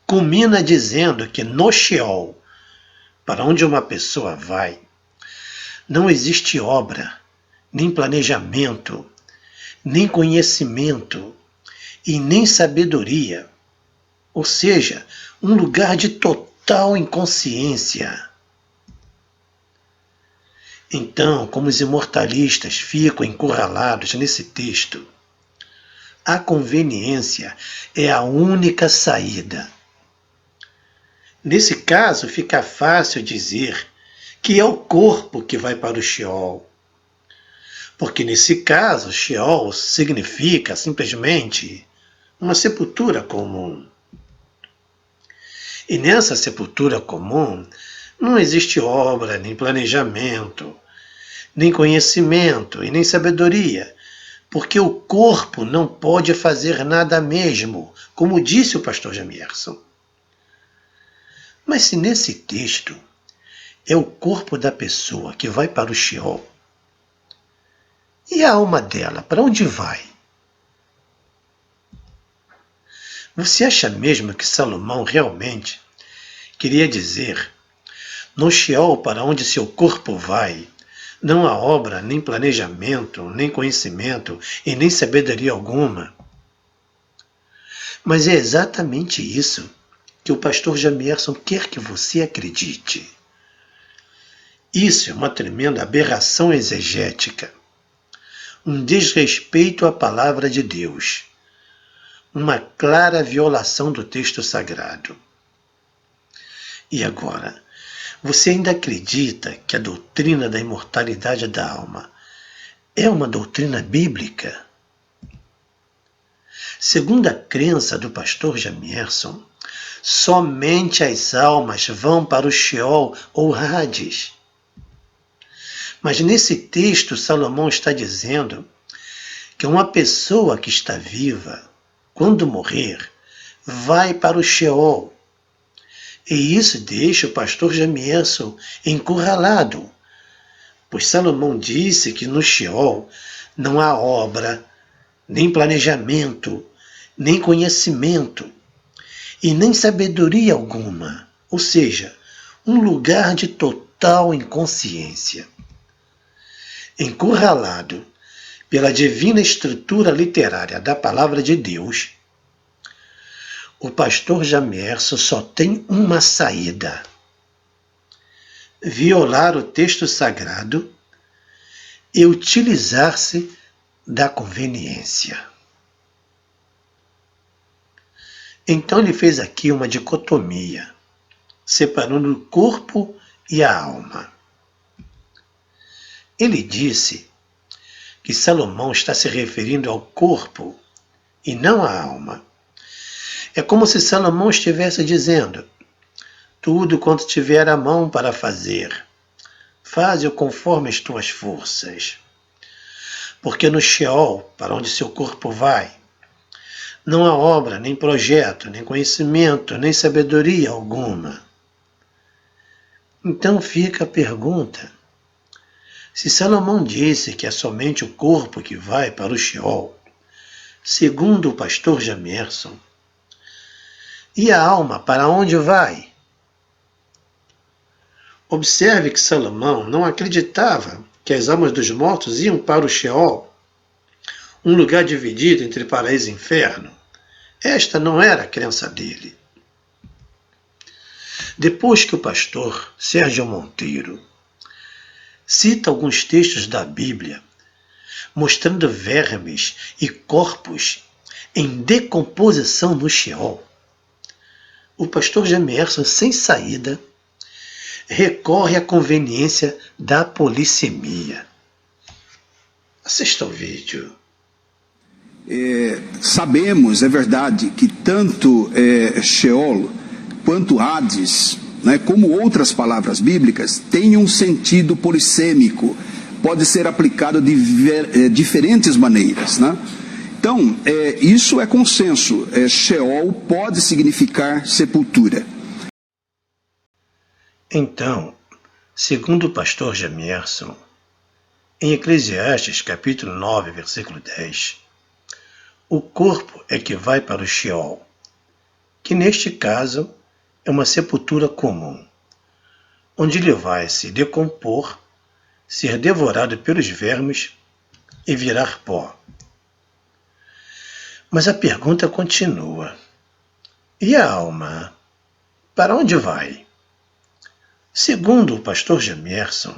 culmina dizendo que no Sheol, para onde uma pessoa vai, não existe obra, nem planejamento, nem conhecimento e nem sabedoria. Ou seja, um lugar de total inconsciência. Então, como os imortalistas ficam encurralados nesse texto, a conveniência é a única saída. Nesse caso, fica fácil dizer que é o corpo que vai para o Sheol. Porque nesse caso, Sheol significa simplesmente uma sepultura comum. E nessa sepultura comum não existe obra, nem planejamento, nem conhecimento e nem sabedoria, porque o corpo não pode fazer nada mesmo, como disse o pastor Jamerson. Mas se nesse texto é o corpo da pessoa que vai para o Sheol, e a alma dela, para onde vai? Você acha mesmo que Salomão realmente queria dizer: no Sheol, para onde seu corpo vai, não há obra, nem planejamento, nem conhecimento e nem sabedoria alguma? Mas é exatamente isso que o pastor Jamerson quer que você acredite. Isso é uma tremenda aberração exegética, um desrespeito à palavra de Deus, uma clara violação do texto sagrado. E agora, você ainda acredita que a doutrina da imortalidade da alma é uma doutrina bíblica? Segundo a crença do pastor Jamierson, somente as almas vão para o Sheol ou Hades. Mas nesse texto, Salomão está dizendo que uma pessoa que está viva, quando morrer, vai para o Sheol. E isso deixa o pastor Jamierson encurralado, pois Salomão disse que no Sheol não há obra, nem planejamento, nem conhecimento, e nem sabedoria alguma, ou seja, um lugar de total inconsciência. Encurralado pela divina estrutura literária da palavra de Deus, o pastor Jamierson só tem uma saída: violar o texto sagrado e utilizar-se da conveniência. Então ele fez aqui uma dicotomia, separando o corpo e a alma. Ele disse que Salomão está se referindo ao corpo e não à alma. É como se Salomão estivesse dizendo: tudo quanto tiver à mão para fazer, faze-o conforme as tuas forças. Porque no Sheol, para onde seu corpo vai, não há obra, nem projeto, nem conhecimento, nem sabedoria alguma. Então fica a pergunta: se Salomão disse que é somente o corpo que vai para o Sheol, segundo o pastor Jamierson, e a alma para onde vai? Observe que Salomão não acreditava que as almas dos mortos iam para o Sheol, um lugar dividido entre paraíso e inferno. Esta não era a crença dele. Depois que o pastor Sérgio Monteiro cita alguns textos da Bíblia mostrando vermes e corpos em decomposição no Sheol, o pastor Jamierson, sem saída, recorre à conveniência da polissemia. Assista o vídeo. Sabemos, é verdade, que tanto Sheol quanto Hades, né, como outras palavras bíblicas, têm um sentido polissêmico, pode ser aplicado de diferentes maneiras, né? Então, isso é consenso. Sheol pode significar sepultura. Então, segundo o pastor Jamierson, em Eclesiastes capítulo 9, versículo 10, o corpo é que vai para o Sheol, que neste caso é uma sepultura comum, onde ele vai se decompor, ser devorado pelos vermes e virar pó. Mas a pergunta continua: e a alma? Para onde vai? Segundo o pastor Jamierson,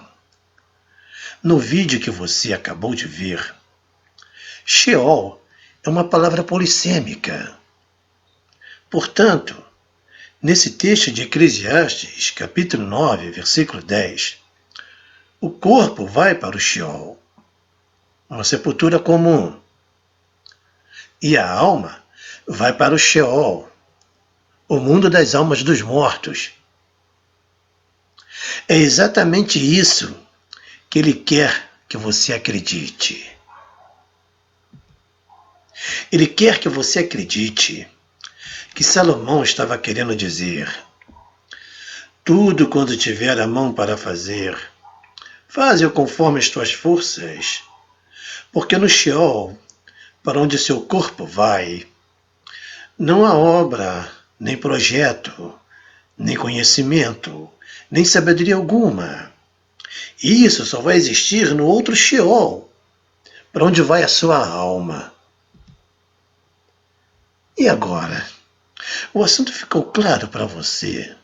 no vídeo que você acabou de ver, Sheol é uma palavra polissêmica. Portanto, nesse texto de Eclesiastes, capítulo 9, versículo 10, o corpo vai para o Sheol, uma sepultura comum, e a alma vai para o Sheol, o mundo das almas dos mortos. É exatamente isso que ele quer que você acredite. Ele quer que você acredite que Salomão estava querendo dizer: tudo quanto tiver a mão para fazer, faze-o conforme as tuas forças, porque no Sheol, para onde seu corpo vai, não há obra, nem projeto, nem conhecimento, nem sabedoria alguma. E isso só vai existir no outro Sheol, para onde vai a sua alma. E agora? O assunto ficou claro para você?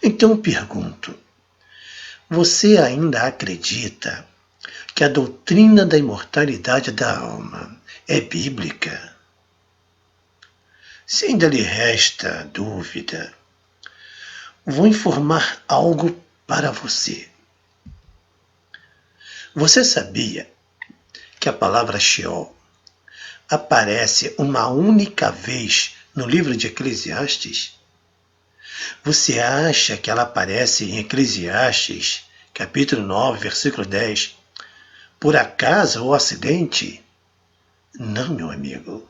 Então eu pergunto: Você ainda acredita que a doutrina da imortalidade da alma é bíblica? Se ainda lhe resta dúvida, vou informar algo para você. Você sabia que a palavra Sheol aparece uma única vez no livro de Eclesiastes? Você acha que ela aparece em Eclesiastes, capítulo 9, versículo 10, por acaso ou acidente? Não, meu amigo.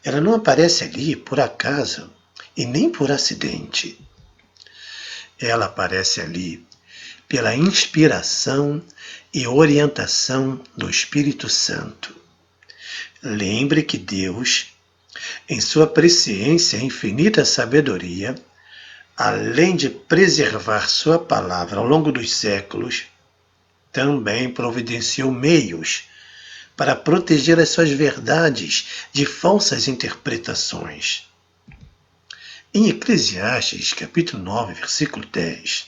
Ela não aparece ali por acaso e nem por acidente. Ela aparece ali pela inspiração e orientação do Espírito Santo. Lembre que Deus, em sua presciência e infinita sabedoria, além de preservar sua palavra ao longo dos séculos, também providenciou meios para proteger as suas verdades de falsas interpretações. Em Eclesiastes, capítulo 9, versículo 10,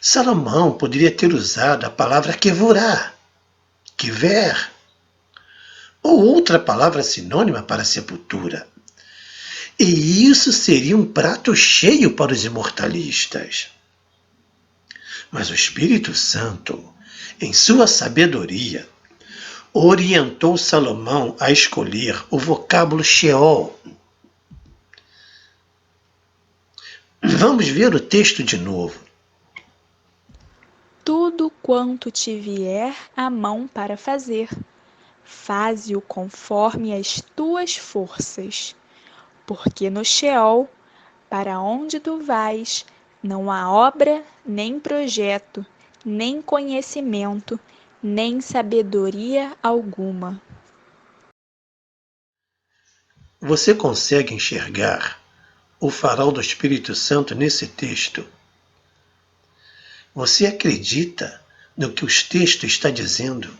Salomão poderia ter usado a palavra kevorá, kever, ou outra palavra sinônima para sepultura. E isso seria um prato cheio para os imortalistas. Mas o Espírito Santo, em sua sabedoria, orientou Salomão a escolher o vocábulo Sheol. Vamos ver o texto de novo. Tudo quanto te vier à mão para fazer, faze-o conforme as tuas forças, porque no Sheol, para onde tu vais, não há obra, nem projeto, nem conhecimento, nem sabedoria alguma. Você consegue enxergar o farol do Espírito Santo nesse texto? Você acredita no que o texto está dizendo?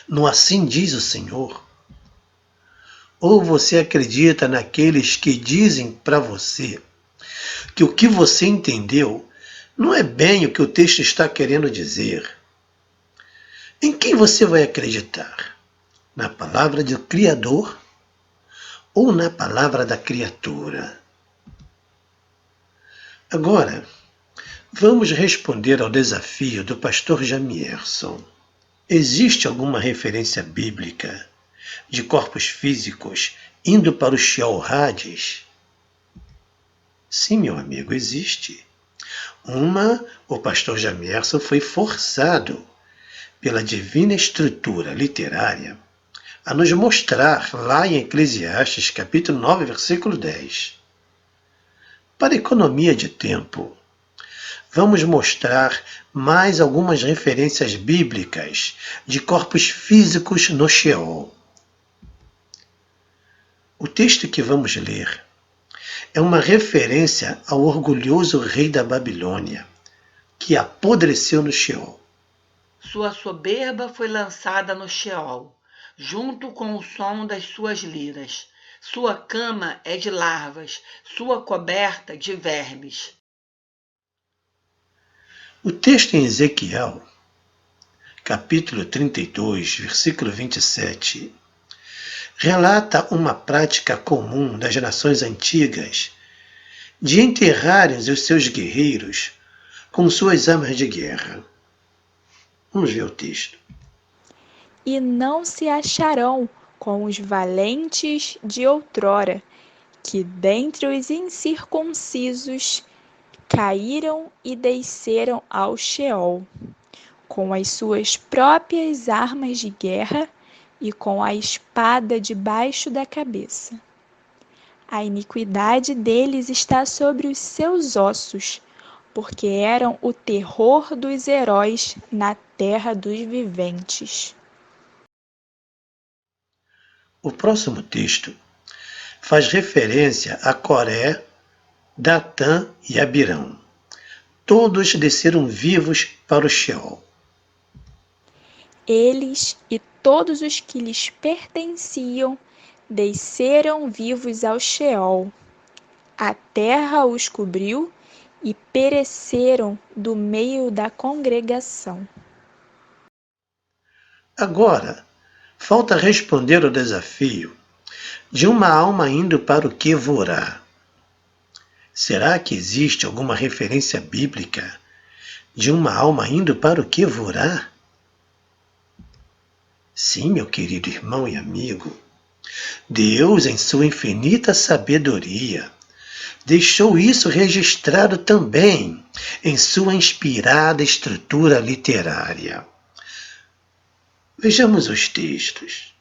No assim diz o Senhor? Ou você acredita naqueles que dizem para você que o que você entendeu não é bem o que o texto está querendo dizer? Em quem você vai acreditar? Na palavra do Criador ou na palavra da criatura? Agora, vamos responder ao desafio do pastor Jamierson. Existe alguma referência bíblica de corpos físicos indo para o Sheol Hades? Sim, meu amigo, existe. O pastor Jamierson foi forçado pela divina estrutura literária a nos mostrar lá em Eclesiastes, capítulo 9, versículo 10. Para economia de tempo, vamos mostrar mais algumas referências bíblicas de corpos físicos no Sheol. O texto que vamos ler é uma referência ao orgulhoso rei da Babilônia, que apodreceu no Sheol. Sua soberba foi lançada no Sheol, junto com o som das suas liras. Sua cama é de larvas, sua coberta de vermes. O texto em Ezequiel, capítulo 32, versículo 27, relata uma prática comum das nações antigas de enterrarem os seus guerreiros com suas armas de guerra. Vamos ver o texto. E não se acharão com os valentes de outrora, que dentre os incircuncisos caíram e desceram ao Sheol, com as suas próprias armas de guerra e com a espada debaixo da cabeça. A iniquidade deles está sobre os seus ossos, porque eram o terror dos heróis na terra dos viventes. O próximo texto faz referência a Coré, Datã e Abirão. Todos desceram vivos para o Sheol. Eles e todos os que lhes pertenciam desceram vivos ao Sheol. A terra os cobriu e pereceram do meio da congregação. Agora, falta responder ao desafio de uma alma indo para o Quevorá. Será que existe alguma referência bíblica de uma alma indo para o Quevorá? Sim, meu querido irmão e amigo, Deus, em sua infinita sabedoria, deixou isso registrado também em sua inspirada estrutura literária. Vejamos os textos.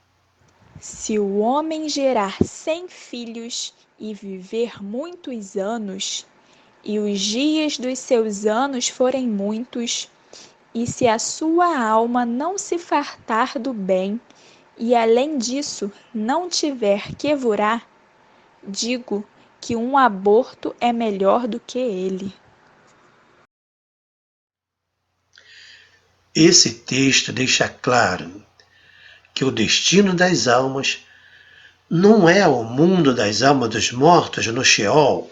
Se o homem gerar 100 filhos e viver muitos anos, e os dias dos seus anos forem muitos, e se a sua alma não se fartar do bem, e além disso não tiver quevorá, digo que um aborto é melhor do que ele. Esse texto deixa claro que o destino das almas não é o mundo das almas dos mortos no Sheol,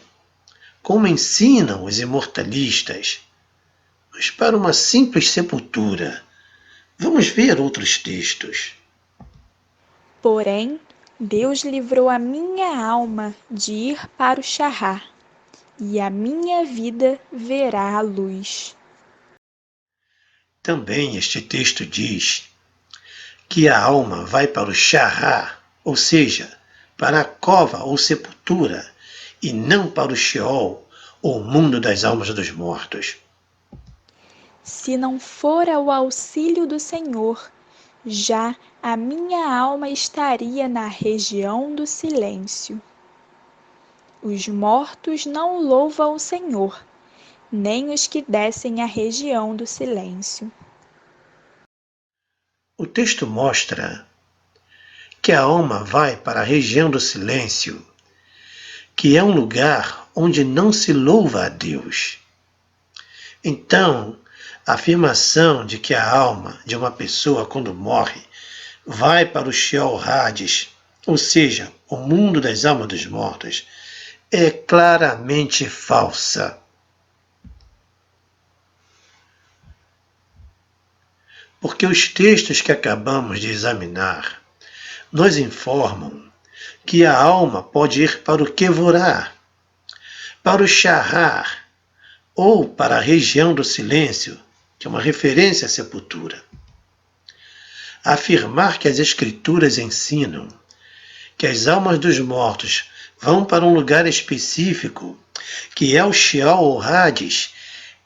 como ensinam os imortalistas, mas para uma simples sepultura. Vamos ver outros textos. Porém, Deus livrou a minha alma de ir para o Sharrá, e a minha vida verá a luz. Também este texto diz que a alma vai para o Sharrá, ou seja, para a cova ou sepultura, e não para o Sheol, ou mundo das almas dos mortos. Se não for ao auxílio do Senhor, já a minha alma estaria na região do silêncio. Os mortos não louvam o Senhor, nem os que descem à região do silêncio. O texto mostra que a alma vai para a região do silêncio, que é um lugar onde não se louva a Deus. Então, a afirmação de que a alma de uma pessoa, quando morre, vai para o Sheol Hades, ou seja, o mundo das almas dos mortos, é claramente falsa. Porque os textos que acabamos de examinar nos informam que a alma pode ir para o Quevorá, para o Sharrá, ou para a região do silêncio, que é uma referência à sepultura. Afirmar que as Escrituras ensinam que as almas dos mortos vão para um lugar específico, que é o Sheol ou Hades,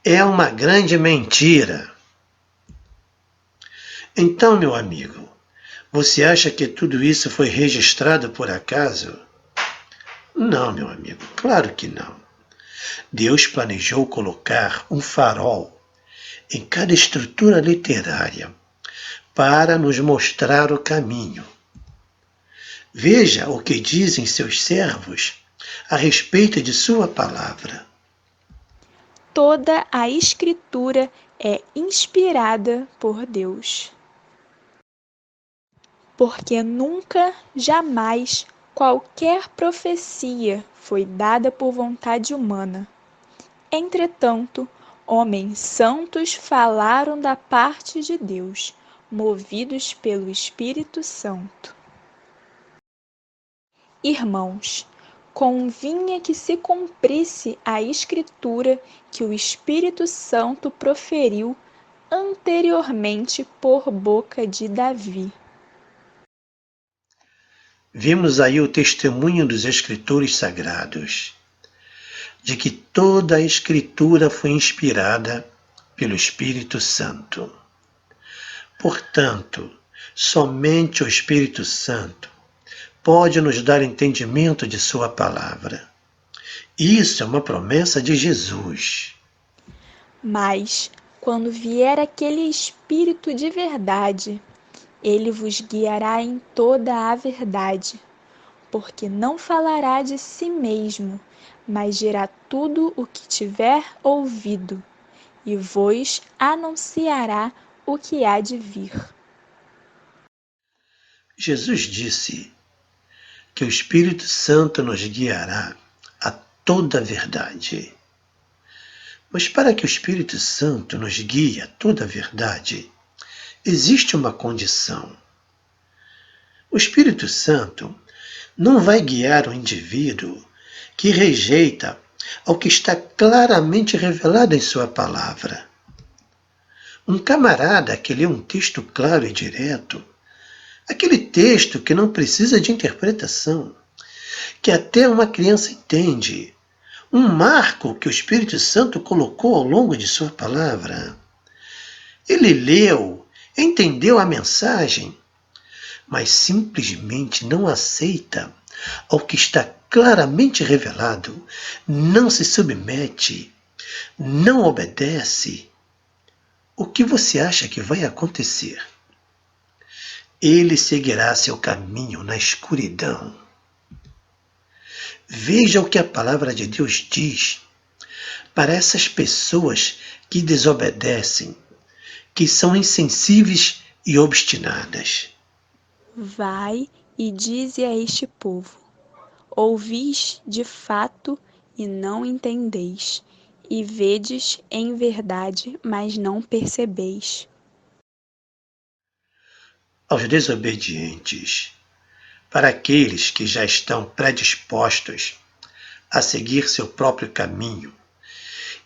é uma grande mentira. Então, meu amigo, você acha que tudo isso foi registrado por acaso? Não, meu amigo, claro que não. Deus planejou colocar um farol em cada estrutura literária para nos mostrar o caminho. Veja o que dizem seus servos a respeito de sua palavra. Toda a Escritura é inspirada por Deus. Porque nunca, jamais, qualquer profecia foi dada por vontade humana. Entretanto, homens santos falaram da parte de Deus, movidos pelo Espírito Santo. Irmãos, convinha que se cumprisse a Escritura que o Espírito Santo proferiu anteriormente por boca de Davi. Vimos aí o testemunho dos escritores sagrados, de que toda a Escritura foi inspirada pelo Espírito Santo. Portanto, somente o Espírito Santo pode nos dar entendimento de sua palavra. Isso é uma promessa de Jesus. Mas, quando vier aquele Espírito de verdade, ele vos guiará em toda a verdade, porque não falará de si mesmo, mas dirá tudo o que tiver ouvido, e vos anunciará o que há de vir. Jesus disse que o Espírito Santo nos guiará a toda a verdade. Mas para que o Espírito Santo nos guie a toda a verdade, existe uma condição. O Espírito Santo não vai guiar o indivíduo que rejeita ao que está claramente revelado em sua palavra. Um camarada que lê um texto claro e direto, aquele texto que não precisa de interpretação, que até uma criança entende, um marco que o Espírito Santo colocou ao longo de sua palavra. Ele leu, entendeu a mensagem, mas simplesmente não aceita ao que está claramente revelado, não se submete, não obedece. O que você acha que vai acontecer? Ele seguirá seu caminho na escuridão. Veja o que a palavra de Deus diz para essas pessoas que desobedecem, que são insensíveis e obstinadas. Vai e dize a este povo: ouvis de fato e não entendeis, e vedes em verdade, mas não percebeis. Aos desobedientes, para aqueles que já estão predispostos a seguir seu próprio caminho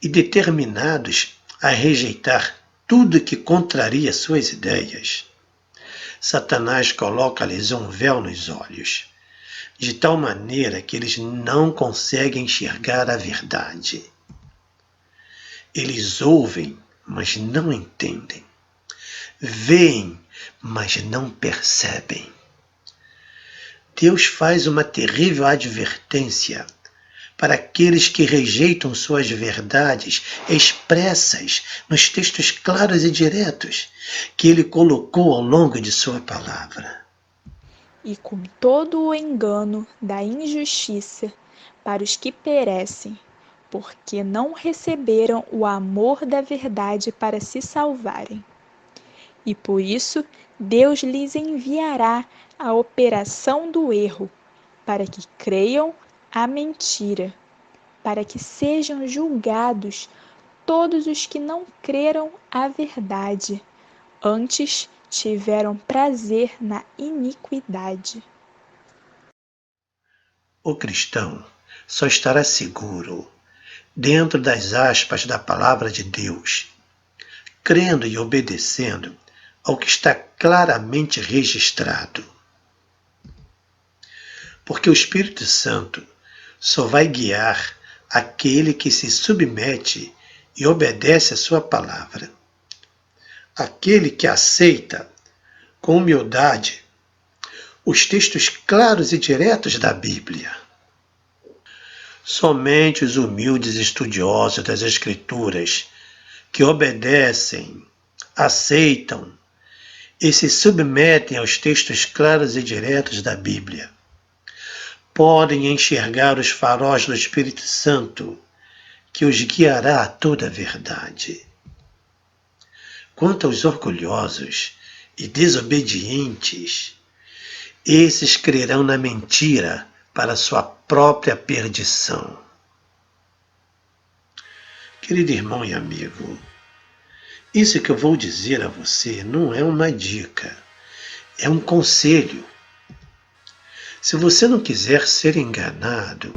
e determinados a rejeitar tudo que contraria suas ideias, Satanás coloca-lhes um véu nos olhos, de tal maneira que eles não conseguem enxergar a verdade. Eles ouvem, mas não entendem. Veem, mas não percebem. Deus faz uma terrível advertência para aqueles que rejeitam suas verdades expressas nos textos claros e diretos que Ele colocou ao longo de sua palavra. E com todo o engano da injustiça para os que perecem, porque não receberam o amor da verdade para se salvarem. E por isso Deus lhes enviará a operação do erro, para que creiam a mentira, para que sejam julgados todos os que não creram a verdade, antes tiveram prazer na iniquidade. O cristão só estará seguro dentro das aspas da palavra de Deus, crendo e obedecendo ao que está claramente registrado. Porque o Espírito Santo só vai guiar aquele que se submete e obedece a sua palavra. Aquele que aceita com humildade os textos claros e diretos da Bíblia. Somente os humildes estudiosos das Escrituras que obedecem, aceitam e se submetem aos textos claros e diretos da Bíblia podem enxergar os faróis do Espírito Santo, que os guiará a toda a verdade. Quanto aos orgulhosos e desobedientes, esses crerão na mentira para sua própria perdição. Querido irmão e amigo, isso que eu vou dizer a você não é uma dica, é um conselho. Se você não quiser ser enganado,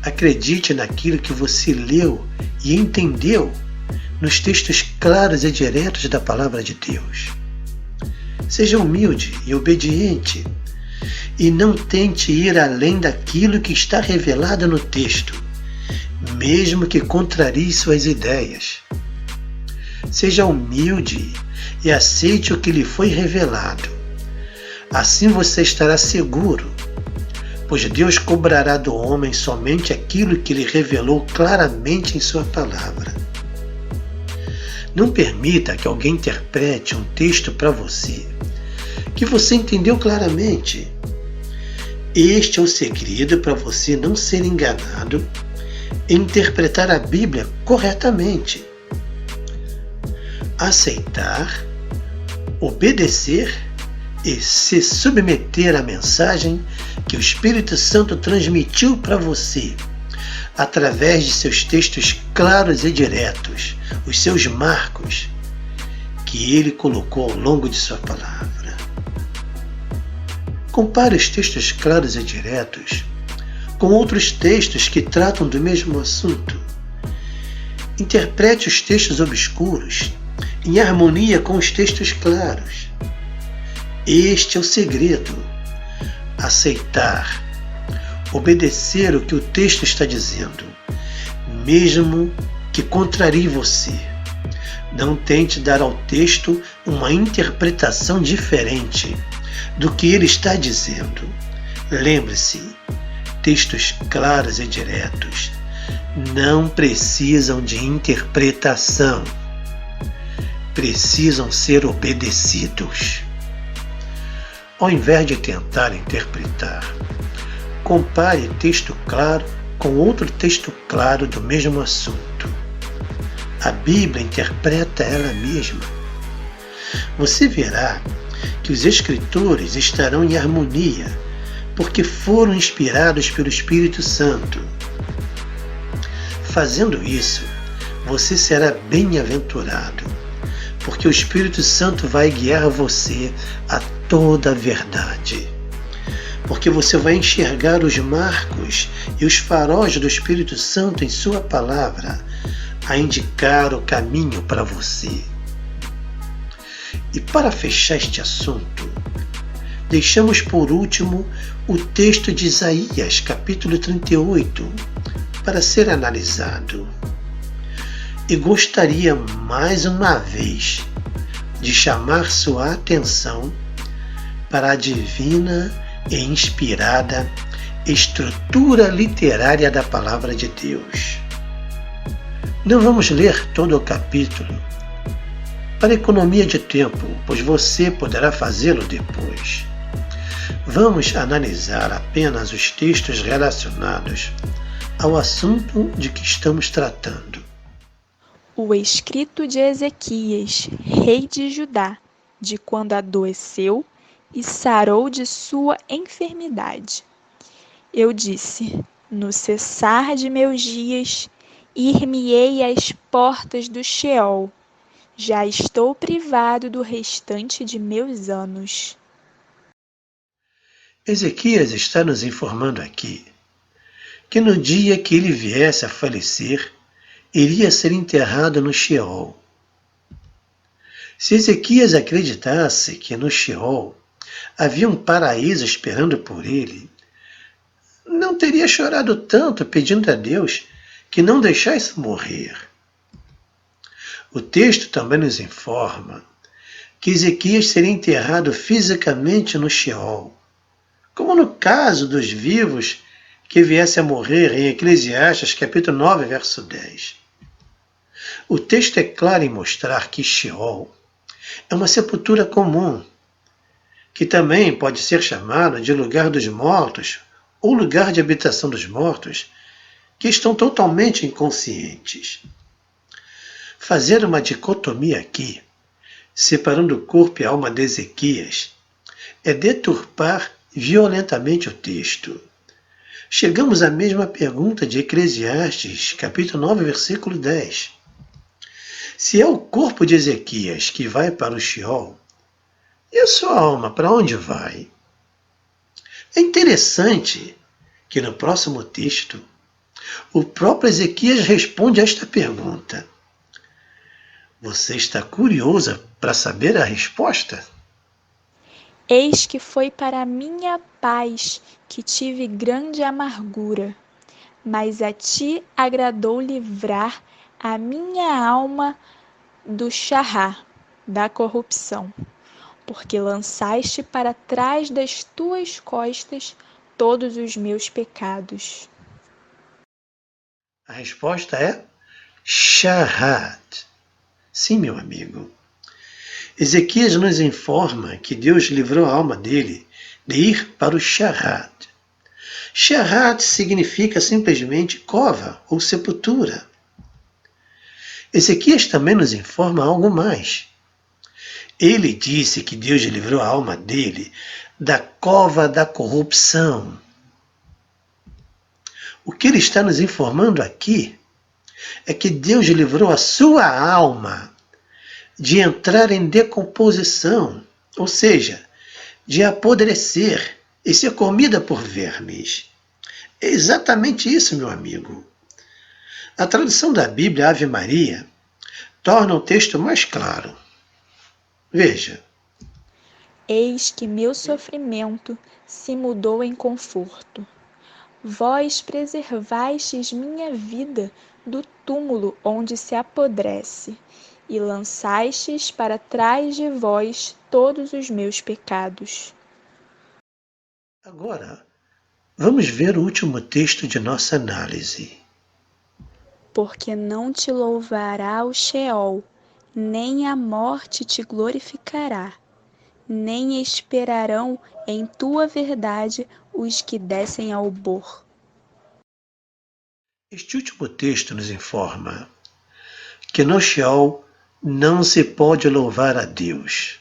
acredite naquilo que você leu e entendeu nos textos claros e diretos da palavra de Deus. Seja humilde e obediente e não tente ir além daquilo que está revelado no texto, mesmo que contrarie suas ideias. Seja humilde e aceite o que lhe foi revelado. Assim você estará seguro, pois Deus cobrará do homem somente aquilo que lhe revelou claramente em sua palavra. Não permita que alguém interprete um texto para você, que você entendeu claramente. Este é o segredo para você não ser enganado e interpretar a Bíblia corretamente. Aceitar, obedecer e se submeter à mensagem que o Espírito Santo transmitiu para você através de seus textos claros e diretos, os seus marcos, que ele colocou ao longo de sua palavra. Compare os textos claros e diretos com outros textos que tratam do mesmo assunto. Interprete os textos obscuros em harmonia com os textos claros. Este é o segredo. Aceitar, obedecer o que o texto está dizendo, mesmo que contrarie você. Não tente dar ao texto uma interpretação diferente do que ele está dizendo. Lembre-se, textos claros e diretos não precisam de interpretação. Precisam ser obedecidos. Ao invés de tentar interpretar, compare texto claro com outro texto claro do mesmo assunto. A Bíblia interpreta ela mesma. Você verá que os escritores estarão em harmonia, porque foram inspirados pelo Espírito Santo. Fazendo isso, você será bem-aventurado, porque o Espírito Santo vai guiar você a toda a verdade. Porque você vai enxergar os marcos e os faróis do Espírito Santo em sua palavra, a indicar o caminho para você. E para fechar este assunto, deixamos por último o texto de Isaías, capítulo 38, para ser analisado. E gostaria mais uma vez de chamar sua atenção para a divina e inspirada estrutura literária da Palavra de Deus. Não vamos ler todo o capítulo, para economia de tempo, pois você poderá fazê-lo depois. Vamos analisar apenas os textos relacionados ao assunto de que estamos tratando. O escrito de Ezequias, rei de Judá, de quando adoeceu e sarou de sua enfermidade. Eu disse: no cessar de meus dias, ir-me-ei às portas do Sheol. Já estou privado do restante de meus anos. Ezequias está nos informando aqui que no dia que ele viesse a falecer, iria ser enterrado no Sheol. Se Ezequias acreditasse que no Sheol havia um paraíso esperando por ele, não teria chorado tanto pedindo a Deus que não deixasse morrer. O texto também nos informa que Ezequias seria enterrado fisicamente no Sheol, como no caso dos vivos que viesse a morrer em Eclesiastes capítulo 9, verso 10. O texto é claro em mostrar que Sheol é uma sepultura comum, que também pode ser chamada de lugar dos mortos ou lugar de habitação dos mortos, que estão totalmente inconscientes. Fazer uma dicotomia aqui, separando o corpo e a alma de Ezequias, é deturpar violentamente o texto. Chegamos à mesma pergunta de Eclesiastes, capítulo 9, versículo 10. Se é o corpo de Ezequias que vai para o Sheol, e a sua alma para onde vai? É interessante que no próximo texto, o próprio Ezequias responde a esta pergunta. Você está curiosa para saber a resposta? Eis que foi para a minha paz que tive grande amargura, mas a ti agradou livrar a minha alma do charrá, da corrupção, porque lançaste para trás das tuas costas todos os meus pecados. A resposta é Shahat. Sim, meu amigo. Ezequias nos informa que Deus livrou a alma dele de ir para o Shahat. Shahat significa simplesmente cova ou sepultura. Ezequias também nos informa algo mais. Ele disse que Deus livrou a alma dele da cova da corrupção. O que ele está nos informando aqui é que Deus livrou a sua alma de entrar em decomposição, ou seja, de apodrecer e ser comida por vermes. É exatamente isso, meu amigo. A tradução da Bíblia Ave Maria torna o texto mais claro. Veja. Eis que meu sofrimento se mudou em conforto. Vós preservastes minha vida do túmulo onde se apodrece, e lançastes para trás de vós todos os meus pecados. Agora, vamos ver o último texto de nossa análise. Porque não te louvará o Sheol, nem a morte te glorificará, nem esperarão em tua verdade os que descem ao bor. Este último texto nos informa que no Sheol não se pode louvar a Deus.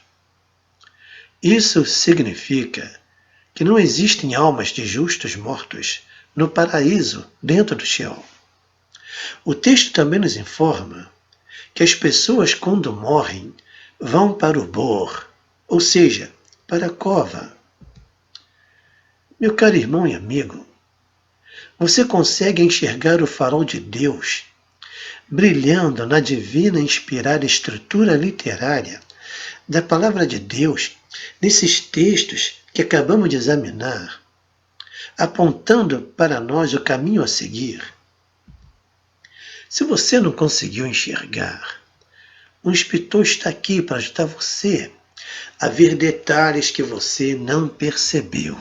Isso significa que não existem almas de justos mortos no paraíso dentro do Sheol. O texto também nos informa que as pessoas, quando morrem, vão para o bor, ou seja, para a cova. Meu caro irmão e amigo, você consegue enxergar o farol de Deus brilhando na divina e inspirada estrutura literária da palavra de Deus nesses textos que acabamos de examinar, apontando para nós o caminho a seguir? Se você não conseguiu enxergar, um escritor está aqui para ajudar você a ver detalhes que você não percebeu.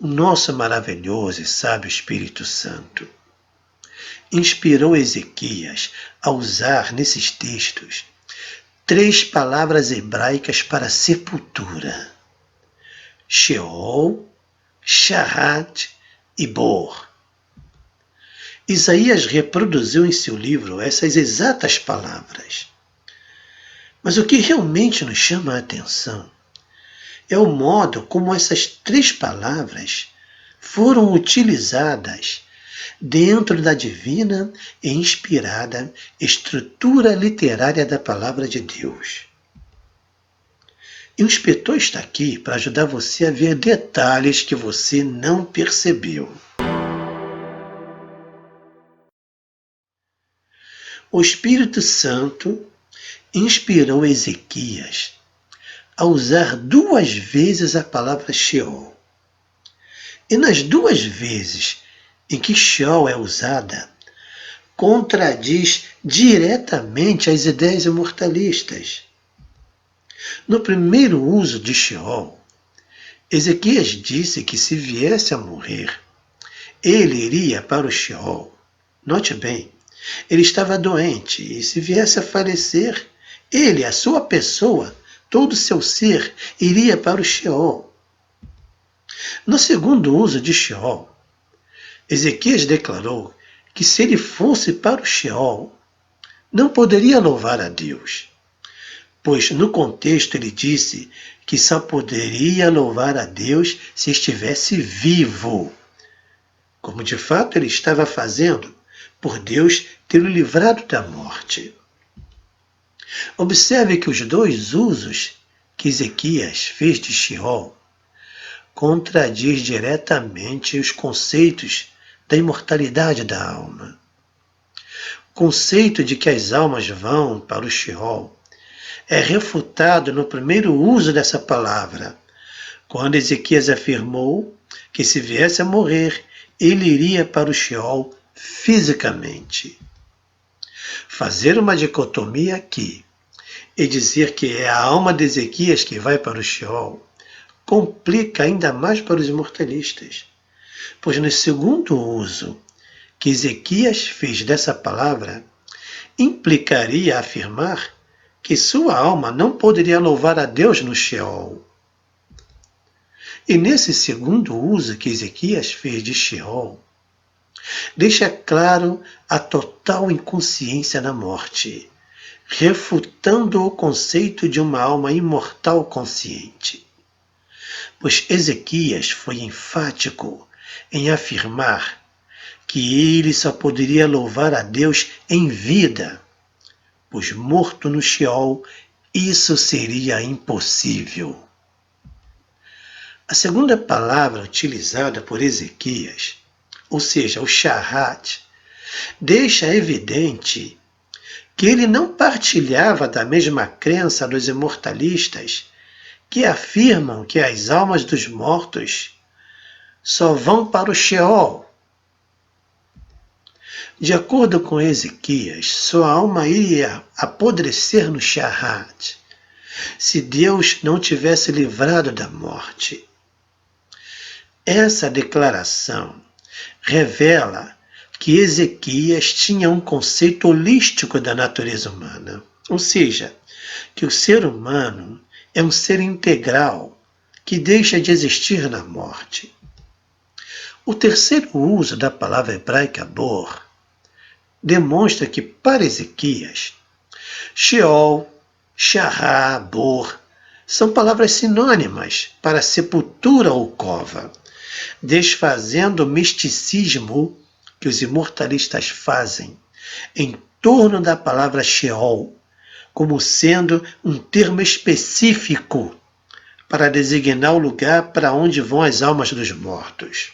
O nosso maravilhoso e sábio Espírito Santo inspirou Ezequias a usar nesses textos 3 palavras hebraicas para sepultura: Sheol, Shahat e Bor. Isaías reproduziu em seu livro essas exatas palavras. Mas o que realmente nos chama a atenção é o modo como essas 3 palavras foram utilizadas dentro da divina e inspirada estrutura literária da palavra de Deus. E o inspetor está aqui para ajudar você a ver detalhes que você não percebeu. O Espírito Santo inspirou Ezequias a usar 2 vezes a palavra Sheol. E nas 2 vezes em que Sheol é usada, contradiz diretamente as ideias imortalistas. No primeiro uso de Sheol, Ezequias disse que se viesse a morrer, ele iria para o Sheol. Note bem, ele estava doente e se viesse a falecer, ele, a sua pessoa, todo o seu ser, iria para o Sheol. No segundo uso de Sheol, Ezequias declarou que se ele fosse para o Sheol, não poderia louvar a Deus, pois no contexto ele disse que só poderia louvar a Deus se estivesse vivo, como de fato ele estava fazendo, por Deus ter o livrado da morte. Observe que os 2 usos que Ezequias fez de Sheol contradiz diretamente os conceitos da imortalidade da alma. O conceito de que as almas vão para o Sheol é refutado no primeiro uso dessa palavra, quando Ezequias afirmou que se viesse a morrer, ele iria para o Sheol fisicamente. Fazer uma dicotomia aqui e dizer que é a alma de Ezequias que vai para o Sheol complica ainda mais para os imortalistas, pois no segundo uso que Ezequias fez dessa palavra, implicaria afirmar que sua alma não poderia louvar a Deus no Sheol. E nesse segundo uso que Ezequias fez de Sheol, deixa claro a total inconsciência na morte, refutando o conceito de uma alma imortal consciente. pois Ezequias foi enfático em afirmar que ele só poderia louvar a Deus em vida, pois morto no Sheol, isso seria impossível. A segunda palavra utilizada por Ezequias, ou seja, o shahat, deixa evidente que ele não partilhava da mesma crença dos imortalistas que afirmam que as almas dos mortos só vão para o Sheol. De acordo com Ezequias, sua alma iria apodrecer no shahat se Deus não tivesse livrado da morte. Essa declaração revela que Ezequias tinha um conceito holístico da natureza humana, ou seja, que o ser humano é um ser integral que deixa de existir na morte. O terceiro uso da palavra hebraica bor demonstra que, para Ezequias, Sheol, Shahá, bor são palavras sinônimas para sepultura ou cova, desfazendo o misticismo que os imortalistas fazem em torno da palavra Sheol, como sendo um termo específico para designar o lugar para onde vão as almas dos mortos.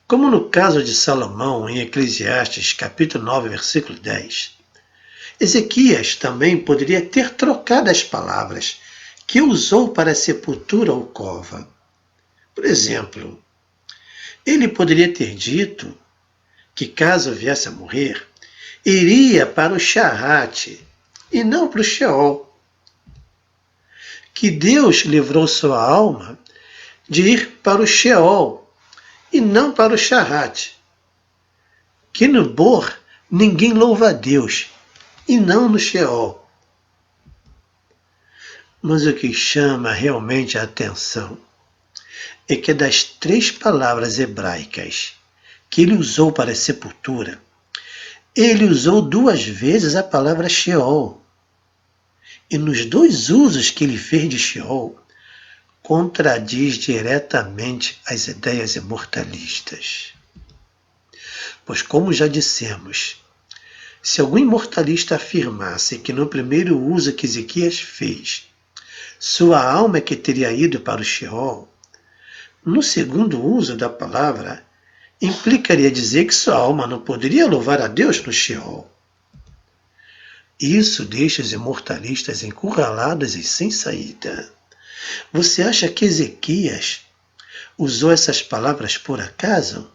Como no caso de Salomão em Eclesiastes capítulo 9, versículo 10, Ezequias também poderia ter trocado as palavras que usou para sepultura ou cova. Por exemplo, ele poderia ter dito que, caso viesse a morrer, iria para o Shahat e não para o Sheol. Que Deus livrou sua alma de ir para o Sheol e não para o Shahat. Que no Bor ninguém louva a Deus e não no Sheol. Mas o que chama realmente a atenção é que das 3 palavras hebraicas que ele usou para sepultura, ele usou 2 vezes a palavra Sheol. E nos 2 usos que ele fez de Sheol, contradiz diretamente as ideias imortalistas. Pois, como já dissemos, se algum imortalista afirmasse que no primeiro uso que Ezequias fez, sua alma é que teria ido para o Sheol, no segundo uso da palavra, implicaria dizer que sua alma não poderia louvar a Deus no Sheol. Isso deixa os imortalistas encurralados e sem saída. Você acha que Ezequias usou essas palavras por acaso?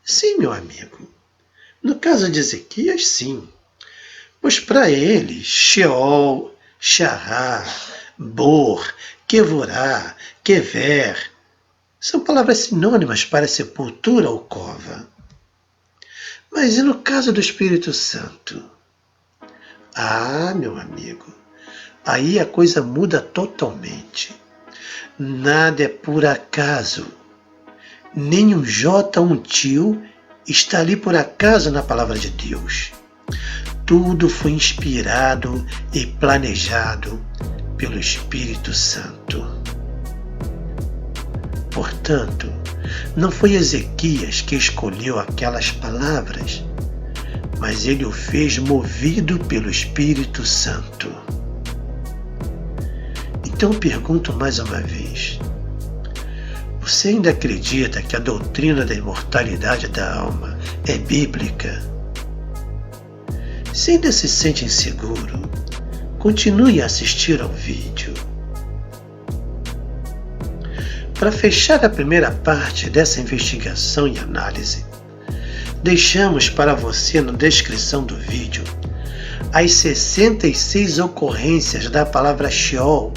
Sim, meu amigo. No caso de Ezequias, sim. Pois para ele, Sheol, Shahá, Bor, Kevorá, Kever são palavras sinônimas para sepultura ou cova. Mas e no caso do Espírito Santo? Ah, meu amigo, aí a coisa muda totalmente. Nada é por acaso. Nem um J ou um tio está ali por acaso na palavra de Deus. Tudo foi inspirado e planejado pelo Espírito Santo. Portanto, não foi Ezequias que escolheu aquelas palavras, mas ele o fez movido pelo Espírito Santo. Então pergunto mais uma vez: você ainda acredita que a doutrina da imortalidade da alma é bíblica? Se ainda se sente inseguro, continue a assistir ao vídeo. Para fechar a primeira parte dessa investigação e análise, deixamos para você na descrição do vídeo as 66 ocorrências da palavra Sheol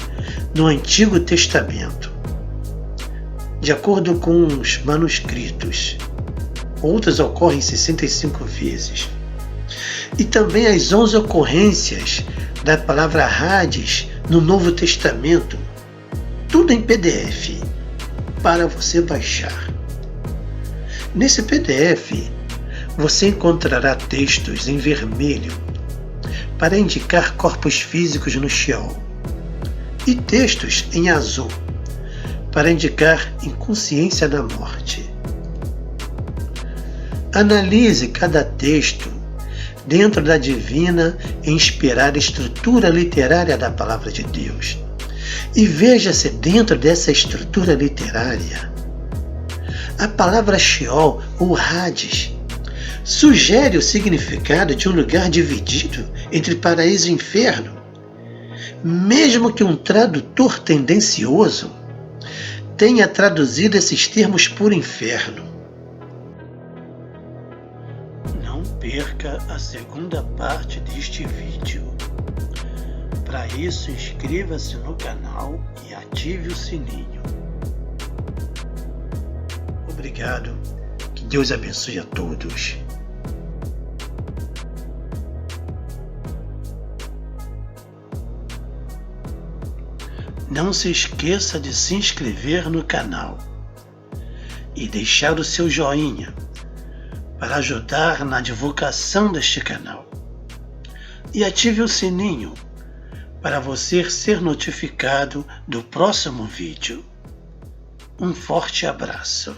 no Antigo Testamento. De acordo com os manuscritos, outras ocorrem 65 vezes. E também as 11 ocorrências da palavra Hades no Novo Testamento, tudo em PDF, para você baixar. Nesse PDF, você encontrará textos em vermelho para indicar corpos físicos no Sheol, e textos em azul, para indicar inconsciência da morte. Analise cada texto dentro da divina e inspirada estrutura literária da Palavra de Deus e veja se dentro dessa estrutura literária a palavra Sheol ou Hades sugere o significado de um lugar dividido entre paraíso e inferno, mesmo que um tradutor tendencioso tenha traduzido esses termos por inferno. Não perca a segunda parte deste vídeo. Para isso, inscreva-se no canal e ative o sininho. Obrigado. Que Deus abençoe a todos. Não se esqueça de se inscrever no canal e deixar o seu joinha para ajudar na divulgação deste canal. E ative o sininho para você ser notificado do próximo vídeo. Um forte abraço.